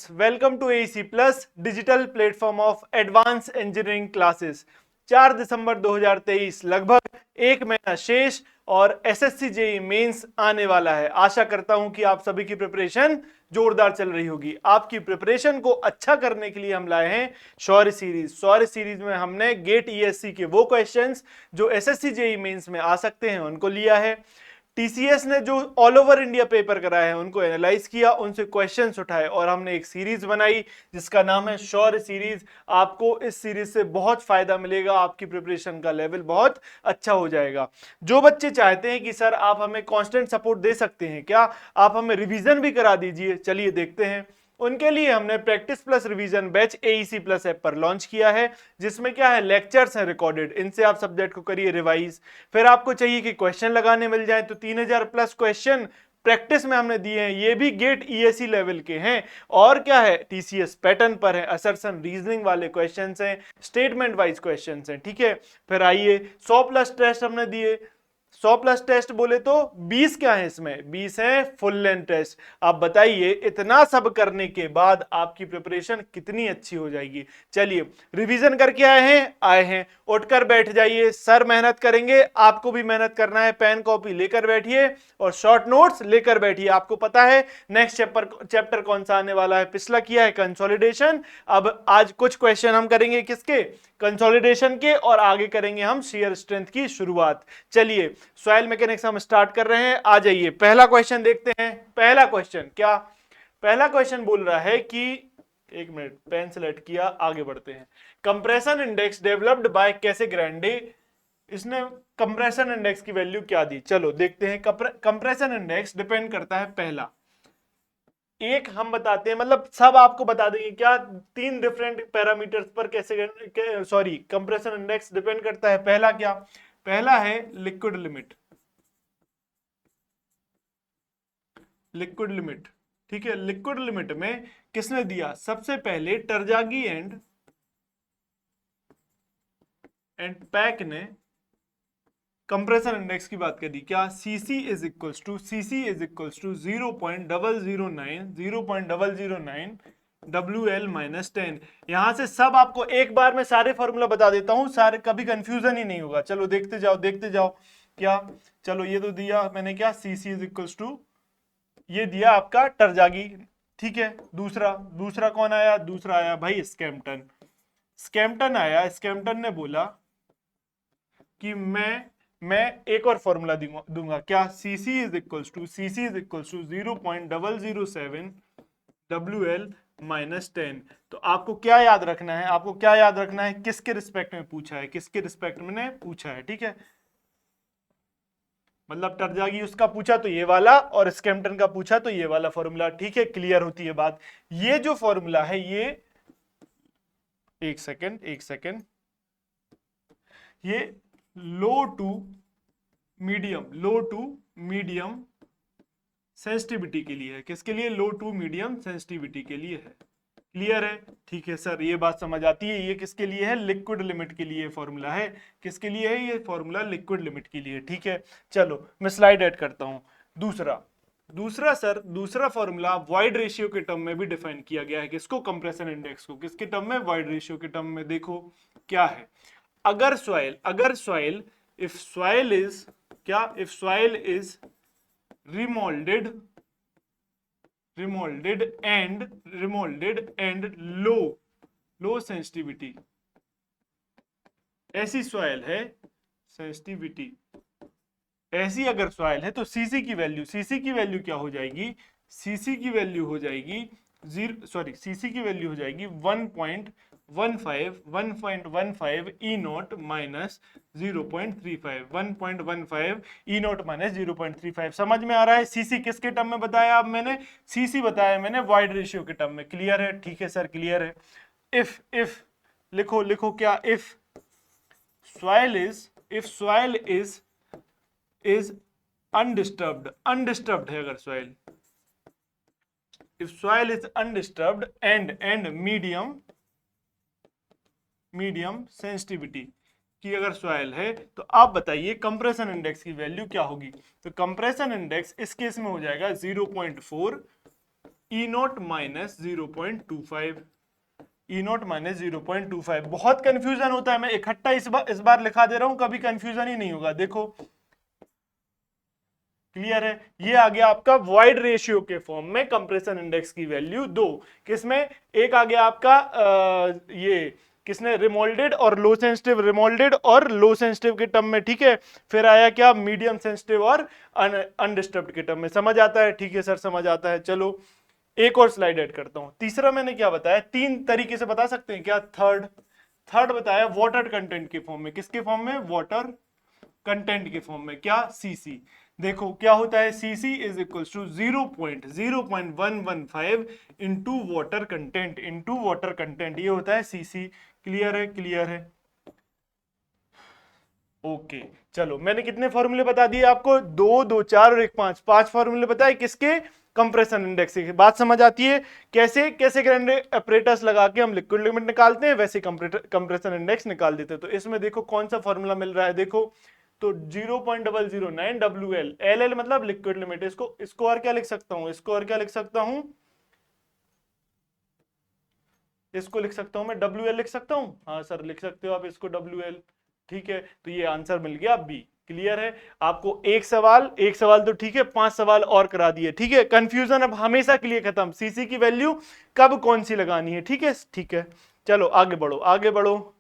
Students, welcome to AEC plus digital platform of advance engineering classes. 4 दिसंबर 2023, लगभग एक महीना शेष और एसएससी जेईई मेंस आने वाला है। आशा करता हूं कि आप सभी की प्रिपरेशन जोरदार चल रही होगी। आपकी प्रिपरेशन को अच्छा करने के लिए हम लाए हैं शौर्य सीरीज। शौर्य सीरीज में हमने गेट ईएससी के वो क्वेश्चंस जो एसएससी जेईई मेंस में आ सकते हैं उनको लिया है। टीसीएस ने जो ऑल ओवर इंडिया पेपर कराए हैं उनको एनालाइज किया, उनसे क्वेश्चंस उठाए और हमने एक सीरीज बनाई जिसका नाम है शौर्य सीरीज। आपको इस सीरीज से बहुत फायदा मिलेगा, आपकी प्रिपरेशन का लेवल बहुत अच्छा हो जाएगा। जो बच्चे चाहते हैं कि सर आप हमें कांस्टेंट सपोर्ट दे सकते हैं क्या, आप हमें रिवीजन भी करा दीजिए, चलिए देखते हैं। उनके लिए हमने practice plus revision batch AEC plus app पर लॉन्च किया है, जिसमें क्या है, लेक्चर्स हैं रिकॉर्डेड, इनसे आप सब्जेक्ट को करिए रिवाइज। फिर आपको चाहिए कि क्वेश्चन लगाने मिल जाए तो 3000 प्लस क्वेश्चन प्रैक्टिस में हमने दिए हैं, ये भी गेट ईएससी लेवल के हैं। और क्या है, टीसीएस पैटर्न पर है, असर्शन रीजनिंग वाले क्वेश्चंस हैं, स्टेटमेंट वाइज क्वेश्चंस हैं, ठीक है। फिर आइए 100 प्लस टेस्ट हमने दिए। 100 प्लस टेस्ट बोले तो 20 क्या है इसमें, 20 है फुल लेंथ टेस्ट। आप बताइए इतना सब करने के बाद आपकी प्रिपरेशन कितनी अच्छी हो जाएगी। चलिए रिवीजन करके आए हैं, उठकर बैठ जाइए, सर मेहनत करेंगे, आपको भी मेहनत करना है। पेन कॉपी लेकर बैठिए और शॉर्ट नोट्स लेकर बैठिए। आपको पता है नेक्स्ट चैप्टर कौन सा आने वाला है, पिछला किया है कंसोलिडेशन, अब आज कुछ क्वेश्चन हम करेंगे किसके, कंसोलिडेशन के, और आगे करेंगे हम शेयर स्ट्रेंथ की शुरुआत। चलिए सॉइल मैकेनिक्स हम स्टार्ट कर रहे हैं, आ जाइए पहला क्वेश्चन देखते हैं। पहला क्वेश्चन क्या, पहला क्वेश्चन बोल रहा है कि, एक मिनट पेन सेलेक्ट किया, आगे बढ़ते हैं। कंप्रेशन इंडेक्स डेवलप्ड बाय कैसे ग्रैंडे, इसने कंप्रेशन इंडेक्स की वैल्यू क्या दी, चलो देखते हैं। कंप्रेशन इंडेक्स डिपेंड करता है, पहला एक हम बताते हैं, मतलब सब आपको बता देंगे क्या, 3 डिफरेंट पैरामीटर्स पर कैसे सॉरी कंप्रेशन इंडेक्स डिपेंड करता है। पहला क्या, पहला है लिक्विड लिमिट, लिक्विड लिमिट, ठीक है। लिक्विड लिमिट में किसने दिया, सबसे पहले टरजागी एंड पैक ने कंप्रेशन इंडेक्स की बात करी, क्या CC is equals to 0.009 WL minus 10। यहां से सब आपको एक बार में सारे फॉर्मूला बता देता हूं, सारे कभी कंफ्यूजन ही नहीं होगा। चलो देखते जाओ देखते जाओ। क्या, चलो ये तो दिया मैंने, क्या सीसी इज इक्वल्स टू, ये दिया आपका टरजागी, ठीक है। दूसरा दूसरा कौन आया, दूसरा आया भाई स्कैम्पटन। स्कैम्पटन आया, स्कैम्पटन ने बोला कि मैं एक और फॉर्मूला दूंगा, क्या CC is equals to 0.007 WL minus 10। तो आपको क्या याद रखना है, आपको क्या याद रखना है, किसके रिस्पेक्ट में पूछा है, किसके रिस्पेक्ट में पूछा है, ठीक है। मतलब टरजागी उसका पूछा तो ये वाला, और स्कैम्पटन का पूछा तो ये वाला फॉर्मूला, ठीक है। क्लियर होती है बात। ये जो फॉर्मूला है ये, एक सेकेंड, ये लो टू मीडियम सेंसिटिविटी के लिए है। किसके लिए, लो टू मीडियम सेंसिटिविटी के लिए है। क्लियर है, ठीक है सर, ये बात समझ आती है। ये किसके लिए है, लिक्विड लिमिट के लिए फॉर्मूला है। किसके लिए है ये फॉर्मूला, लिक्विड लिमिट के लिए, ठीक है। चलो मैं स्लाइड ऐड करता हूं। दूसरा फॉर्मूला वॉइड रेशियो के टर्म में भी डिफाइन किया गया है। किसको, कंप्रेशन इंडेक्स को, किसके टर्म में, वॉइड रेशियो के टर्म में। देखो क्या है, अगर soil if soil is remolded and low sensitivity, ऐसी सॉइल है, सेंसिटिविटी ऐसी अगर सॉइल है तो सीसी की वैल्यू क्या हो जाएगी, सीसी की वैल्यू हो जाएगी 1.15 e naught minus 0.35, 1.15 e naught minus 0.35। समझ में आ रहा है। सीसी किसके टर्म में बताया, अब मैंने सीसी बताया मैंने वॉइड रेशियो के टर्म में। क्लियर है, ठीक है सर, क्लियर है। इफ लिखो क्या, इफ सॉइल इज अनडिस्टर्ब्ड है, अगर soil, if soil is undisturbed and medium sensitivity की अगर सॉइल है, तो आप बताइए कंप्रेशन इंडेक्स की वैल्यू क्या होगी। तो कंप्रेशन इंडेक्स इस केस में हो जाएगा 0.4 e naught minus 0.25, e naught minus 0.25। बहुत कंफ्यूजन होता है, मैं इकट्ठा इस बार लिखा दे रहा हूं, कभी कंफ्यूजन ही नहीं होगा। देखो क्लियर है, ये आ गया आपका वॉइड रेशियो के फॉर्म में कंप्रेशन इंडेक्स की वैल्यू 2। किसमें, एक आ गया आपका ये किसने, रिमोल्डेड और लो सेंसिटिव, रिमोल्डेड और लो सेंसिटिव के टर्म में, ठीक है। फिर आया क्या, मीडियम सेंसिटिव और अनडिस्टर्ब्ड के टर्म में। समझ आता है, ठीक है सर समझ आता है। चलो एक और स्लाइड ऐड करता हूं। तीसरा मैंने क्या बताया, तीन तरीके से बता सकते हैं क्या, थर्ड बताया वाटर कंटेंट के फॉर्म में। किसके फॉर्म में, वाटर कंटेंट के फॉर्म में, क्या, सीसी। देखो क्या होता है, CC is equal to 0.0115 into water content, ये होता है सीसी। क्लियर है, क्लियर है, ओके। चलो मैंने कितने फॉर्मूले बता दिए आपको, 2, 2, 4 और 1, 5, 5 फॉर्मूले बताए किसके, कंप्रेशन इंडेक्स की। बात समझ आती है, कैसे कैसे ग्राइंडर अपरेटस लगा के हम लिक्विड लिमिट निकालते हैं, वैसे कंप्रेशन इंडेक्स निकाल देते हैं। तो इसमें देखो कौन सा फॉर्मूला मिल रहा है, देखो तो 0.009 WL, LL मतलब लिक्विड लिमिट। इसको और क्या लिख सकता हूं, इसको और क्या लिख सकता हूं, इसको लिख सकता हूं मैं WL लिख सकता हूं, हाँ सर लिख सकते हो आप इसको WL, ठीक है। तो ये आंसर मिल गया बी। क्लियर है, आपको एक सवाल तो ठीक है, 5 सवाल और करा दिए, ठीक है। कंफ्यूजन अब हमेशा के लिए खत्म, सीसी की वैल्यू कब कौन सी लगानी है, ठीक है, ठीक है। चलो आगे बढ़ो, आगे बढ़ो।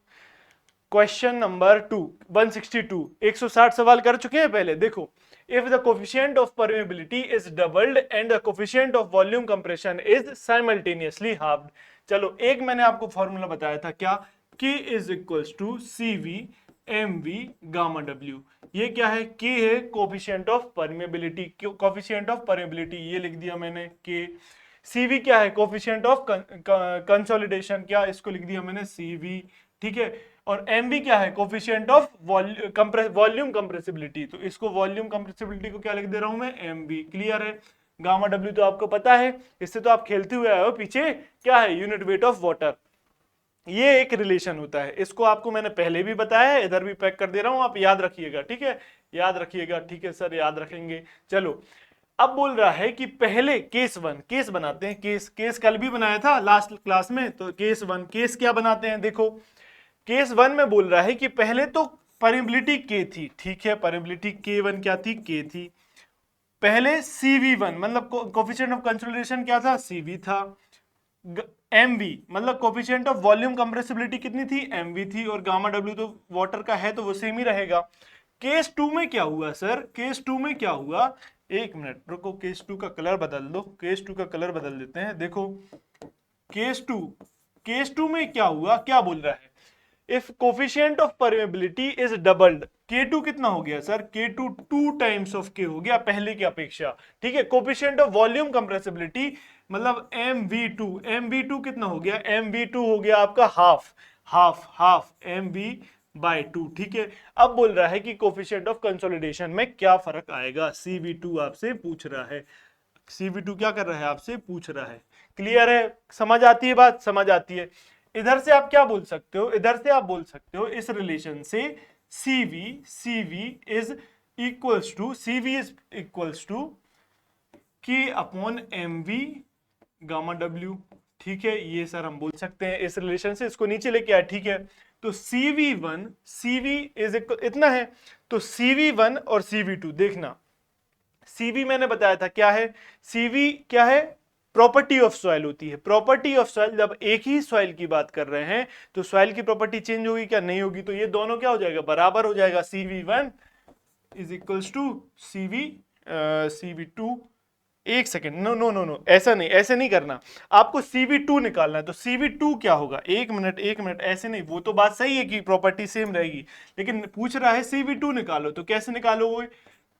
क्वेश्चन नंबर 2, 162, 160 सवाल कर चुके हैं पहले। देखो, if the coefficient of permeability is doubled and the coefficient of volume compression is simultaneously halved. चलो एक मैंने आपको फॉर्मूला बताया था, क्या, K is equals to CV MV gamma W। ये क्या है, K है coefficient of permeability, coefficient of permeability ये लिख दिया मैंने K। CV क्या है, कोफिशिएंट ऑफ कंसोलिडेशन, क्या, इसको लिख दिया मैंने CV, ठीक है। और MV क्या है, कोफिशिएंट ऑफ वॉल्यूम कंप्रेसिबिलिटी, तो इसको वॉल्यूम कंप्रेसिबिलिटी को क्या लिख दे रहा हूं मैं, MV। क्लियर है, गामा W तो आपको पता है, इससे तो आप खेलते हुए आए हो पीछे, क्या है, यूनिट वेट ऑफ वाटर। ये एक रिलेशन होता है, इसको आपको मैंने पहले भी बताया है, इधर भी पैक कर दे रहा हूं, आप याद रखिएगा, ठीक है, याद रखिएगा, ठीक है सर याद रखेंगे। चलो अब बोल रहा है कि पहले केस बनाते हैं, केस कल भी बनाया था लास्ट क्लास में, तो केस क्या बनाते हैं, देखो केस 1 में बोल रहा है कि पहले तो परमेबिलिटी के थी, ठीक है, परमेबिलिटी K1 क्या थी, के थी। पहले CV1 मतलब कोफिशिएंट ऑफ कंसोलिडेशन क्या था, CV था। MV मतलब कोफिशिएंट ऑफ वॉल्यूम कंप्रेसिबिलिटी कितनी थी, MV थी। और गामा W तो वाटर का है तो वो सेम ही रहेगा। केस 2 में क्या हुआ सर, केस 2 में क्या हुआ, एक मिनट रुको, केस 2 का कलर बदल दो, केस 2 का कलर बदल देते हैं। देखो केस 2 में क्या हुआ, क्या बोल रहा है, if coefficient of permeability is doubled, K2 कितना हो गया sir, K2 2 times of K हो गया पहले की अपेक्षा, ठीक है। कोफिशिएंट ऑफ वॉल्यूम कंप्रेसिबिलिटी मतलब MV2 कितना हो गया, MV2 हो गया आपका हाफ MV बाय 2, ठीक है। अब बोल रहा है कि कोफिशिएंट ऑफ कंसोलिडेशन में क्या फर्क आएगा, CV2 आपसे पूछ रहा है, CV2 क्या कर रहा है, आपसे पूछ रहा है। क्लियर है, समझ आती है बात, समझ आती है। इधर से आप क्या बोल सकते हो, इधर से आप बोल सकते हो इस रिलेशन से CV is equals to K upon MV gamma W, ठीक है। ये सर हम बोल सकते हैं इस रिलेशन से, इसको नीचे लेके आए, ठीक है। तो CV इज इतना है, तो CV1 और CV2 देखना। CV मैंने बताया था क्या है, CV क्या है, प्रॉपर्टी ऑफ सॉइल होती है। प्रॉपर्टी ऑफ सॉइल, जब एक ही सॉइल की बात कर रहे हैं तो सॉइल की प्रॉपर्टी चेंज होगी क्या, नहीं होगी। तो ये दोनों क्या हो जाएगा, बराबर हो जाएगा। CV1 is equals to CV2। एक सेकेंड, नो, ऐसे नहीं करना, आपको CV2 निकालना है। तो CV2 क्या होगा, एक मिनट, ऐसे नहीं, वो तो बात सही है कि प्रॉपर्टी सेम रहेगी, लेकिन पूछ रहा है CV2 निकालो, तो कैसे निकालोगे,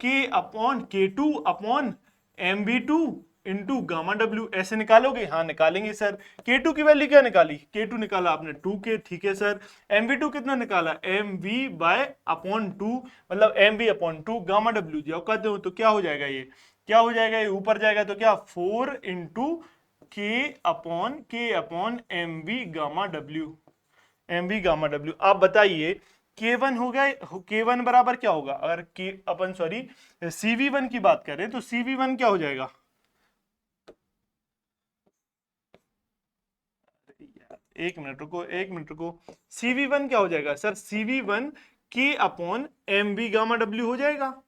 K upon K2 upon MV2 into gamma W, ऐसे निकालोगे, हाँ निकालेंगे सर। K2 की वैल्यू क्या निकाली, K2 निकाला आपने 2K, ठीक है सर। MV2 कितना निकाला, MV बाय अपॉन 2 मतलब MV अपॉन 2 गामा W जाओ कहते हो, तो क्या हो जाएगा, ये क्या हो जाएगा, ये ऊपर जाएगा तो क्या 4 into K upon MV gamma W। आप बताइए K1 हो गया, K1 बराबर क्या होगा, अगर K अपन सॉरी CV1 की बात करें तो CV1 क्या हो जाएगा, एक मिनट रुको, एक मिनट रुको। CV1 क्या हो जाएगा sir? CV1 K upon MV gamma W हो जाएगा।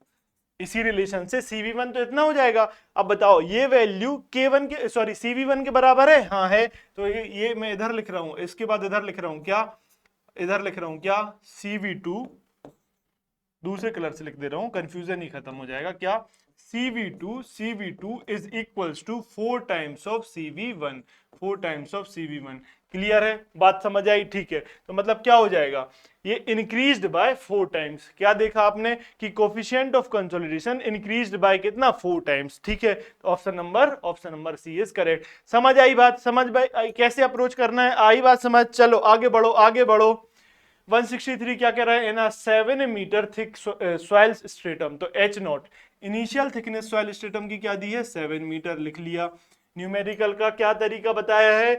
इसी रिलेशन से CV1 तो इतना हो जाएगा। अब बताओ ये वैल्यू K1 के सॉरी CV1 के बराबर है? हाँ है। तो ये मैं इधर लिख रहा हूं, इसके बाद इधर लिख रहा हूं क्या, इधर लिख रहा हूं क्या, CV2 दूसरे कलर से लिख दे रहा हूं, कंफ्यूजन ही खत्म हो जाएगा। क्या? CV2 is equals to 4 times of CV1, 4 times of CV1। Clear है? बात समझ आई? ठीक है। तो मतलब क्या हो जाएगा, ये इंक्रीज्ड बाय 4 टाइम्स। क्या देखा आपने कि coefficient of consolidation increased by कितना? 4 टाइम्स। ठीक है, option number C is correct. समझ आई बात? समझ भाई कैसे अप्रोच करना है? आई बात समझ? चलो आगे बढ़ो, आगे बढ़ो। 163 क्या कह रहा है? इन 7 मीटर थिक सॉइल स्ट्रेटम, तो H0 initial thickness soil stratum की क्या दी है? 7 मीटर। लिख लिया। न्यूमेरिकल का क्या तरीका बताया है?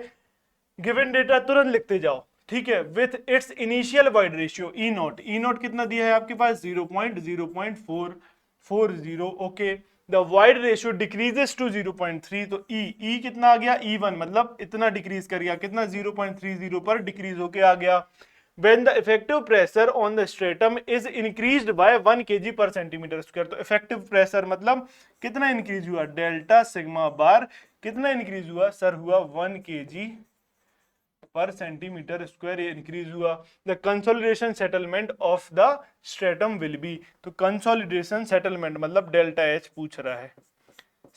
गिवन डेटा तुरंत लिखते जाओ। ठीक है, with its initial void ratio E0 कितना दिया है आपके पास? 0.0440। Okay, the void ratio decreases to 0.3, तो ई कितना आ गया? E1 मतलब इतना डिक्रीज कर गया, कितना? 0.30 पर डिक्रीज होके आ गया। When the effective pressure on the stratum is increased by 1 kg per centimeter square, तो effective pressure मतलब कितना इंक्रीज हुआ? डेल्टा सिग्मा बार कितना इंक्रीज हुआ सर? हुआ 1 kg पर सेंटीमीटर स्क्वायर इंक्रीज हुआ। The consolidation settlement of the stratum will be, तो कंसोलिडेशन सेटलमेंट मतलब डेल्टा एच पूछ रहा है।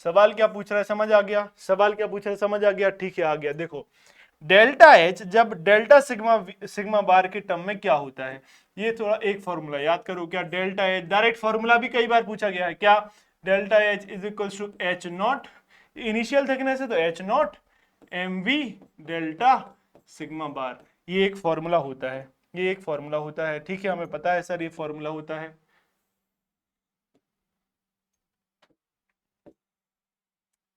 सवाल क्या पूछ रहा है समझ आ गया? सवाल क्या पूछ रहा है समझ आ गया? ठीक है, आ गया। देखो डेल्टा एच जब डेल्टा सिग्मा बार के टर्म में क्या होता है, ये थोड़ा एक फॉर्मूला याद करो। क्या? डेल्टा एच डायरेक्ट फॉर्मूला भी कई बार पूछा गया है। क्या? Delta H is equal to H0, initial thickness है तो H0 MV डेल्टा सिग्मा बार, ये एक फॉर्मूला होता है, ये एक फॉर्मूला होता है। ठीक है, हमें पता है सर ये फॉर्मूला होता है।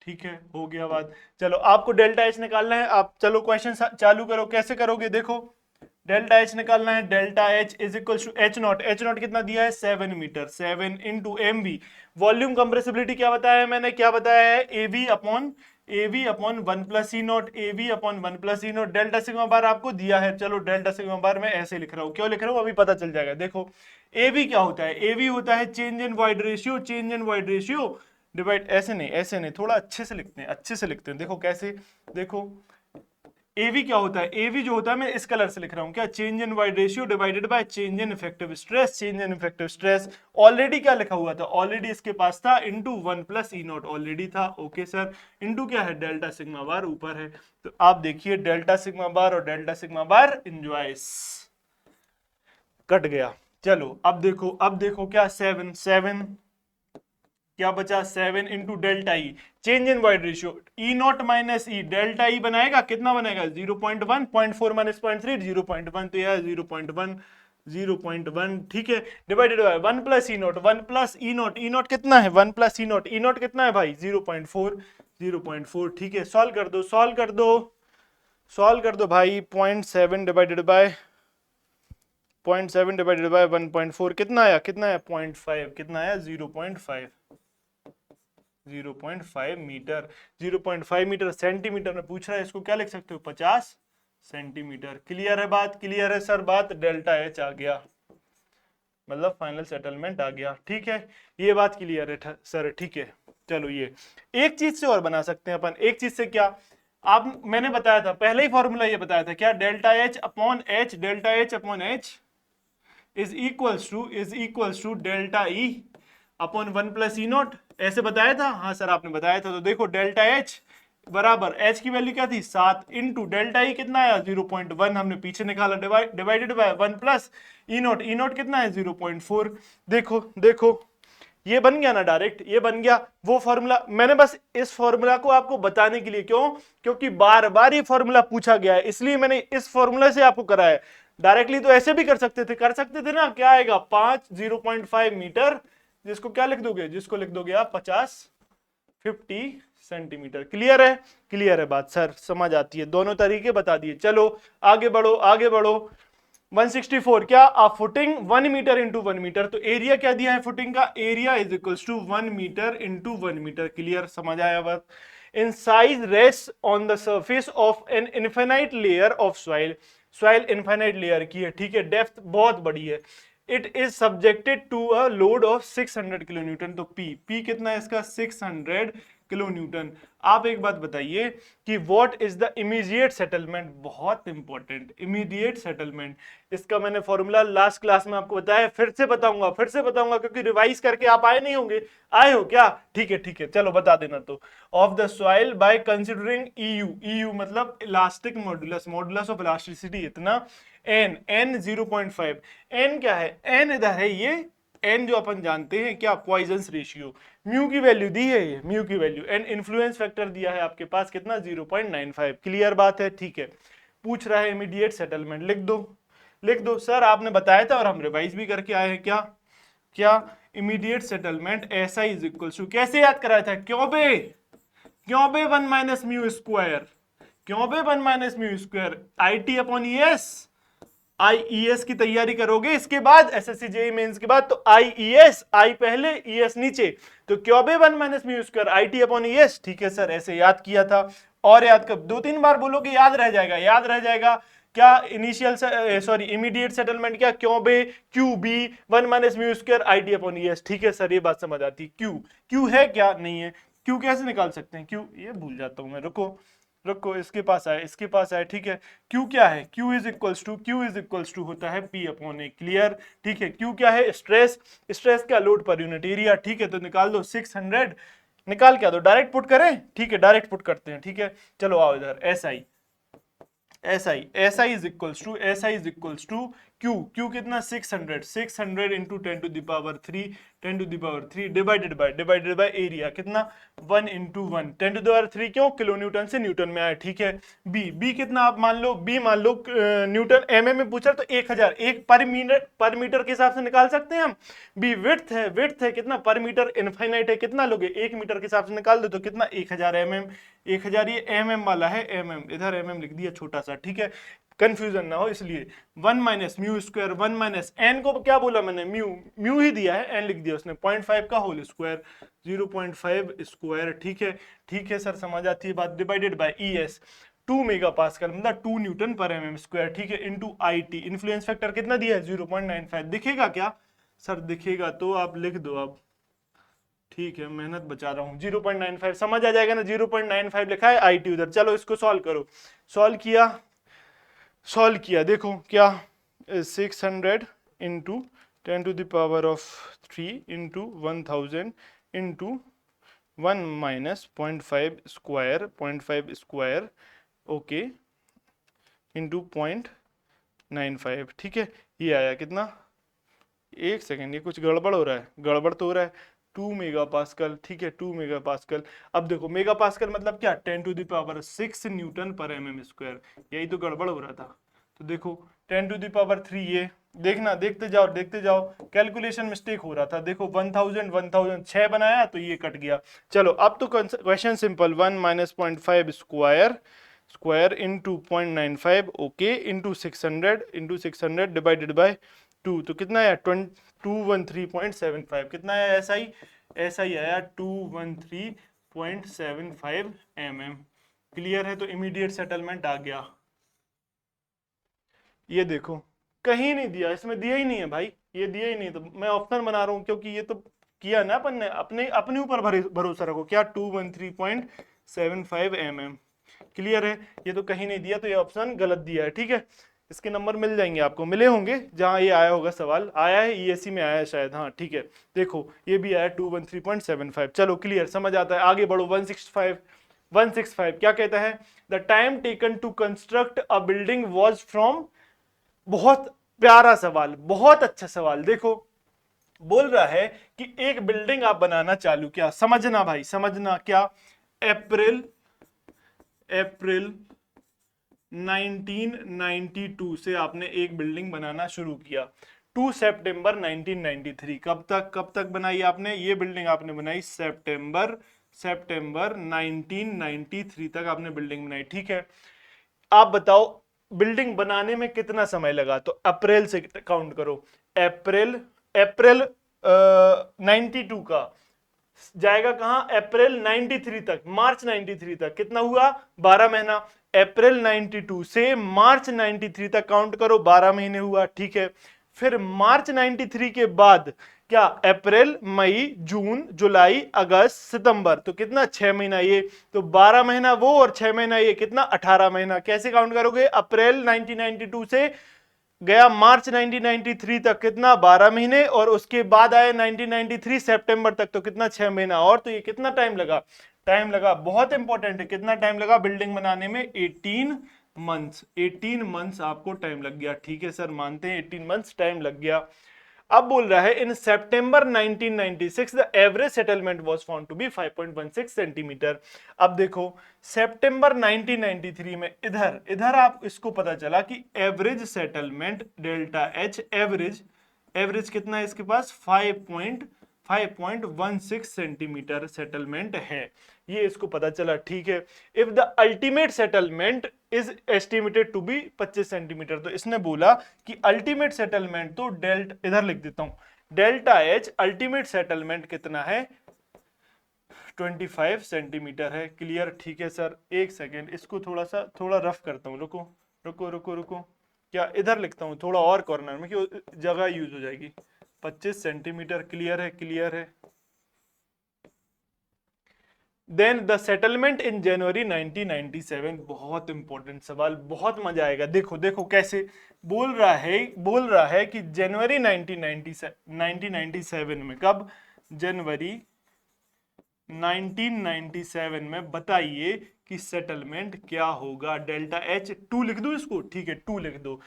ठीक है, हो गया बात। चलो आपको डेल्टा एच निकालना है, आप चलो क्वेश्चन चालू करो। कैसे करोगे? देखो डेल्टा एच निकालना है। Delta H is equal to H0 कितना दिया है? 7 metre. 7 into MV, volume compressibility क्या बताया है मैंने? क्या बताया है? AV upon 1 plus E0, AV upon 1 plus E0। Delta sigma bar आपको दिया है। चलो डेल्टा सिग्मा बार मैं ऐसे लिख रहा हूं, क्यों लिख रहा हूं अभी पता चल जाएगा। देखो AV क्या होता है? AV होता है change in void ratio, change in void ratio divide, ऐसे नहीं, ऐसे नहीं, थोड़ा अच्छे से लिखते हैं, अच्छे से लिखते हैं। देखो कैसे, देखो एवी क्या होता है? एवी जो होता है, मैं इस कलर से लिख रहा हूं, क्या? Change in void ratio divided by change in effective stress. Change in effective stress already क्या लिखा हुआ था? ऑलरेडी इसके पास था इनटू 1 प्लस E0 ऑलरेडी था। ओके सर, इनटू क्या है? डेल्टा सिग्मा बार ऊपर है। तो आप देखिए डेल्टा सिग्मा बार और डेल्टा सिग्मा बार एंजॉयस कट गया। चलो अब देखो, अब देखो क्या? 7 क्या बचा? 7 into delta E, change in wide ratio, E0 minus E, delta E बनाएगा कितना बनेगा? 0.1, 0.4 माइनस 0.3, 0.1, तो यह 0.1, 0.1। ठीक है, divided by 1 plus E0, 1 plus E0, E0 कितना है? 1 प्लस E0, E0 कितना है भाई? 0.4, 0.4। ठीक है, सॉल्व कर दो, सॉल्व कर दो, सॉल्व कर दो भाई। 0.7 डिवाइडेड बाय 0.7 डिवाइडेड बाय 1.4 कितना आया? कितना है? 0.5। कितना आया? 0.5, 0.5 मीटर। 0.5 मीटर सेंटीमीटर में पूछ रहा है, इसको क्या लिख सकते हो? 50 सेंटीमीटर। क्लियर है बात? क्लियर है सर बात? डेल्टा एच आ गया, मतलब फाइनल सेटलमेंट आ गया। ठीक है, ये बात क्लियर है सर? ठीक है, चलो ये एक चीज से और बना सकते हैं अपन। एक चीज से क्या? आप मैंने बताया था पहले ही फॉर्मूला ये बताया था, क्या? Delta H upon H, delta H upon H is equals to delta E upon 1 plus E0, ऐसे बताया था। हाँ सर आपने बताया था। तो देखो डेल्टा एच बराबर एच की वैल्यू क्या थी? 7 इंटू डेल्टा ई कितना आया? 0.1, हमने पीछे निकाला, divided by 1 plus E0, E0 कितना है? 0.4। देखो देखो ये बन गया ना डायरेक्ट, ये बन गया वो फॉर्मूला। मैंने बस इस फॉर्मूला को आपको बताने के लिए, क्यों? क्योंकि बार बार ये फॉर्मूला पूछा गया है, इसलिए मैंने इस फॉर्मूला से आपको कराया। डायरेक्टली तो ऐसे भी कर सकते थे, ना? क्या आएगा? 5 0.5 मीटर, जिसको क्या लिख दोगे? जिसको लिख दोगे आप 50 सेंटीमीटर। क्लियर है? क्लियर है बात सर? समझ आती है? दोनों तरीके बता दिए। चलो आगे बढ़ो, आगे बढ़ो। 164 क्या? A footing 1 metre into 1 metre, तो एरिया क्या दिया है फुटिंग का? Area is equal to 1 metre into 1 metre. Clear? समझ आया बात? In size rest on the surface of an infinite layer of soil, soil infinite layer की है, ठीक है, डेप्थ बहुत बड़ी है। It is subjected to a load of 600 kilonewton. तो पी कितना है इसका, 600 किलो न्यूटन। आप एक बात बताइए कि what is the immediate settlement, बहुत इंपॉर्टेंट, इमीडिएट सेटलमेंट। इसका मैंने फॉर्मूला लास्ट क्लास में आपको बताया, फिर से बताऊंगा क्योंकि रिवाइज करके आप आए नहीं होंगे। आए हो क्या? ठीक है, चलो बता देना। तो of the soil by considering E U मतलब elastic modulus, modulus of elasticity इतना, एन 0.5, एन क्या है, एन इधर है, ये एन जो अपन जानते हैं क्या, पॉइजंस रेशियो। म्यू की वैल्यू दी है, ये म्यू की वैल्यू, एंड इन्फ्लुएंस फैक्टर दिया है आपके पास कितना, 0.95। क्लियर बात है, ठीक है। पूछ रहा है इमीडिएट सेटलमेंट, लिख दो सर, आपने बताया था और हम रिवाइज भी करके आए हैं। क्या इमीडिएट सेटलमेंट ऐसा इज इक्वल टू, कैसे याद कराया था, क्यों बे 1 minus mu square, I T upon E S. IES की तैयारी करोगे इसके बाद, एसएससी जेईई मेंस के बाद, तो आईईएस, आई पहले ईएस नीचे, तो क्योबे 1 minus mu square I T upon ES. ठीक है सर, ऐसे याद किया था। और याद कब, 2-3 बार बोलोगे याद रह जाएगा। क्या इनिशियल सॉरी इमीडिएट सेटलमेंट क्या, क्योबे Q B 1 minus mu square I T upon ES. ठीक है सर, ये बात समझ आती। क्यू है क्या, नहीं है। क्यू कैसे निकाल सकते हैं, क्यू ये भूल जाता हूं मैं, रुको इसके पास आए, ठीक है। Q क्या है, Q इज इक्वल्स टू होता है P अपॉन ए। क्लियर, ठीक है। Q क्या है, स्ट्रेस क्या, लोड पर यूनिट एरिया। ठीक है, तो निकाल दो 600, निकाल क्या दो, डायरेक्ट पुट करें, ठीक है, डायरेक्ट पुट करते हैं, ठीक है। चलो आओ इधर, SI is equals to Q कितना, 600 into 10 to the power 3 divided by area कितना, 1 इंटू 1 10 टू द पावर 3, क्यों, किलो न्यूटन से न्यूटन में आया। ठीक है। बी कितना, आप मान लो न्यूटन, एमएम में पूछा तो 1000, एक पर मीटर के हिसाब से निकाल सकते हैं हम। बी विड्थ है कितना, पर मीटर इनफाइनाइट है, कितना लोगे, 1 मीटर के हिसाब से निकाल दो तो कितना, 1000 mm। 1000 ये एमएम वाला है, इधर एमएम लिख दिया छोटा सा, ठीक है, कंफ्यूजन ना हो इसलिए। 1 minus mu square, 1 minus N को क्या बोला मैंने, म्यू ही दिया है, एन लिख दिया उसने, 0.5 का होल स्क्वायर, 0.5 स्क्वायर। ठीक है सर, समझ आती है बात। Divided by ES 2 mega pascal मतलब 2 न्यूटन पर एमएम स्क्वायर। ठीक है, इनटू आईटी, इन्फ्लुएंस फैक्टर कितना दिया है, 0.95। दिखेगा क्या सर, दिखेगा तो आप लिख दो आप, ठीक है, मेहनत बचा रहा हूं। 0.95 समझ आ जाएगा ना, 0.95 लिखा है, आईटी उधर। चलो इसको सॉल्व करो, सॉल्व किया, देखो क्या, 600 into 10 to the power of 3 into 1000 into 1 माइनस 0.5 स्क्वायर ओके इंटू 0.95। ठीक है, ये आया कितना, एक सेकेंड, ये कुछ गड़बड़ तो हो रहा है, 2 मेगा पास्कल। ठीक है, 2 मेगा पास्कल। अब देखो मेगा पास्कल मतलब क्या, 10 टू द पावर 6 न्यूटन पर एमएम स्क्वायर, यही तो गड़बड़ हो रहा था। तो देखो 10 टू द पावर 3, ये देखना, देखते जाओ, कैलकुलेशन मिस्टेक हो रहा था। देखो 1000 6 बनाया तो ये कट गया। चलो अब तो क्वेश्चन सिंपल, 1 माइनस 0.5 square into 0.95 okay into 600 divided by 2, तो कितना आया, 213.75। कितना आया, ऐसा ही आया 213.75 mm। क्लियर है, तो इमीडिएट सेटलमेंट आ गया। ये देखो कहीं नहीं दिया, इसमें दिया ही नहीं है भाई, ये दिया ही नहीं, तो मैं ऑप्शन बना रहा हूं क्योंकि ये तो किया ना अपन ने, अपने ऊपर भरोसा रखो। क्या, 213.75 mm। क्लियर है, ये तो कहीं नहीं दिया, तो ये ऑप्शन गलत दिया है। ठीक है, इसके नंबर मिल जाएंगे आपको, मिले होंगे जहां ये आया होगा सवाल, आया है ईएससी में आया है शायद, हाँ ठीक है। देखो ये भी आया 213.75। चलो क्लियर, समझ आता है, आगे बढ़ो। 165 क्या कहता है, the time taken to construct a building was from, बहुत प्यारा सवाल, बहुत अच्छा सवाल। देखो बोल रहा है कि एक बिल्डिंग आप बनाना चालू किया, समझना भाई, समझना क्या, अप्रैल 1992 से आपने एक बिल्डिंग बनाना शुरू किया, 2 सितंबर 1993। कब तक बनाई आपने ये बिल्डिंग, आपने बनाई सितंबर 1993 तक आपने बिल्डिंग बनाई। ठीक है, आप बताओ बिल्डिंग बनाने में कितना समय लगा, तो अप्रैल से काउंट करो, अप्रैल 92 का जाएगा कहां, अप्रैल 93 तक, मार्च 93 तक। कितना हुआ, 12 महीना। अप्रैल 92 से मार्च 93 तक काउंट करो, 12 महीने हुआ, ठीक है। फिर मार्च 93 के बाद क्या, अप्रैल, मई, जून, जुलाई, अगस्त, सितंबर, तो कितना, 6 महीना ये। तो 12 महीना वो और 6 महीना ये, कितना, 18 महीना। कैसे काउंट करोगे, अप्रैल 1992 से गया मार्च 1993 तक, कितना, 12 महीने, और उसके बाद आए 1993 सितंबर तक, तो कितना, 6 महीना। और तो ये कितना टाइम लगा, टाइम लगा, बहुत इंपॉर्टेंट है, कितना टाइम लगा बिल्डिंग बनाने में, 18 मंथ्स। 18 मंथ्स आपको टाइम लग गया, ठीक है सर, मानते हैं 18 मंथ्स टाइम लग गया। अब बोल रहा है in September 1996 the average settlement was found to be 5.16 centimetre. अब देखो सितंबर 1993 में इधर इधर आप इसको पता चला कि average settlement delta H average, average कितना है इसके पास, 5.16 सेंटीमीटर सेटलमेंट है, ये इसको पता चला, ठीक है। If the ultimate settlement is estimated to be 25 centimetre, तो इसने बोला कि अल्टीमेट सेटलमेंट तो इधर लिख देता हूं, डेल्टा एच अल्टीमेट सेटलमेंट कितना है, 25 सेंटीमीटर है। क्लियर, ठीक है सर। एक सेकेंड, इसको थोड़ा रफ करता हूं, रुको रुको रुको रुको, क्या इधर लिखता हूं थोड़ा और कॉर्नर में, कि जगह यूज हो जाएगी। 25 सेंटीमीटर, क्लियर है, क्लियर है। देन द सेटलमेंट इन जनवरी 1997, बहुत इंपॉर्टेंट सवाल, बहुत मजा आएगा। देखो देखो कैसे बोल रहा है कि जनवरी 1997 में, कब, जनवरी 1997 में बताइए कि सेटलमेंट क्या होगा, डेल्टा एच। 2 लिख दो इसको, ठीक है, 2 लिख दो।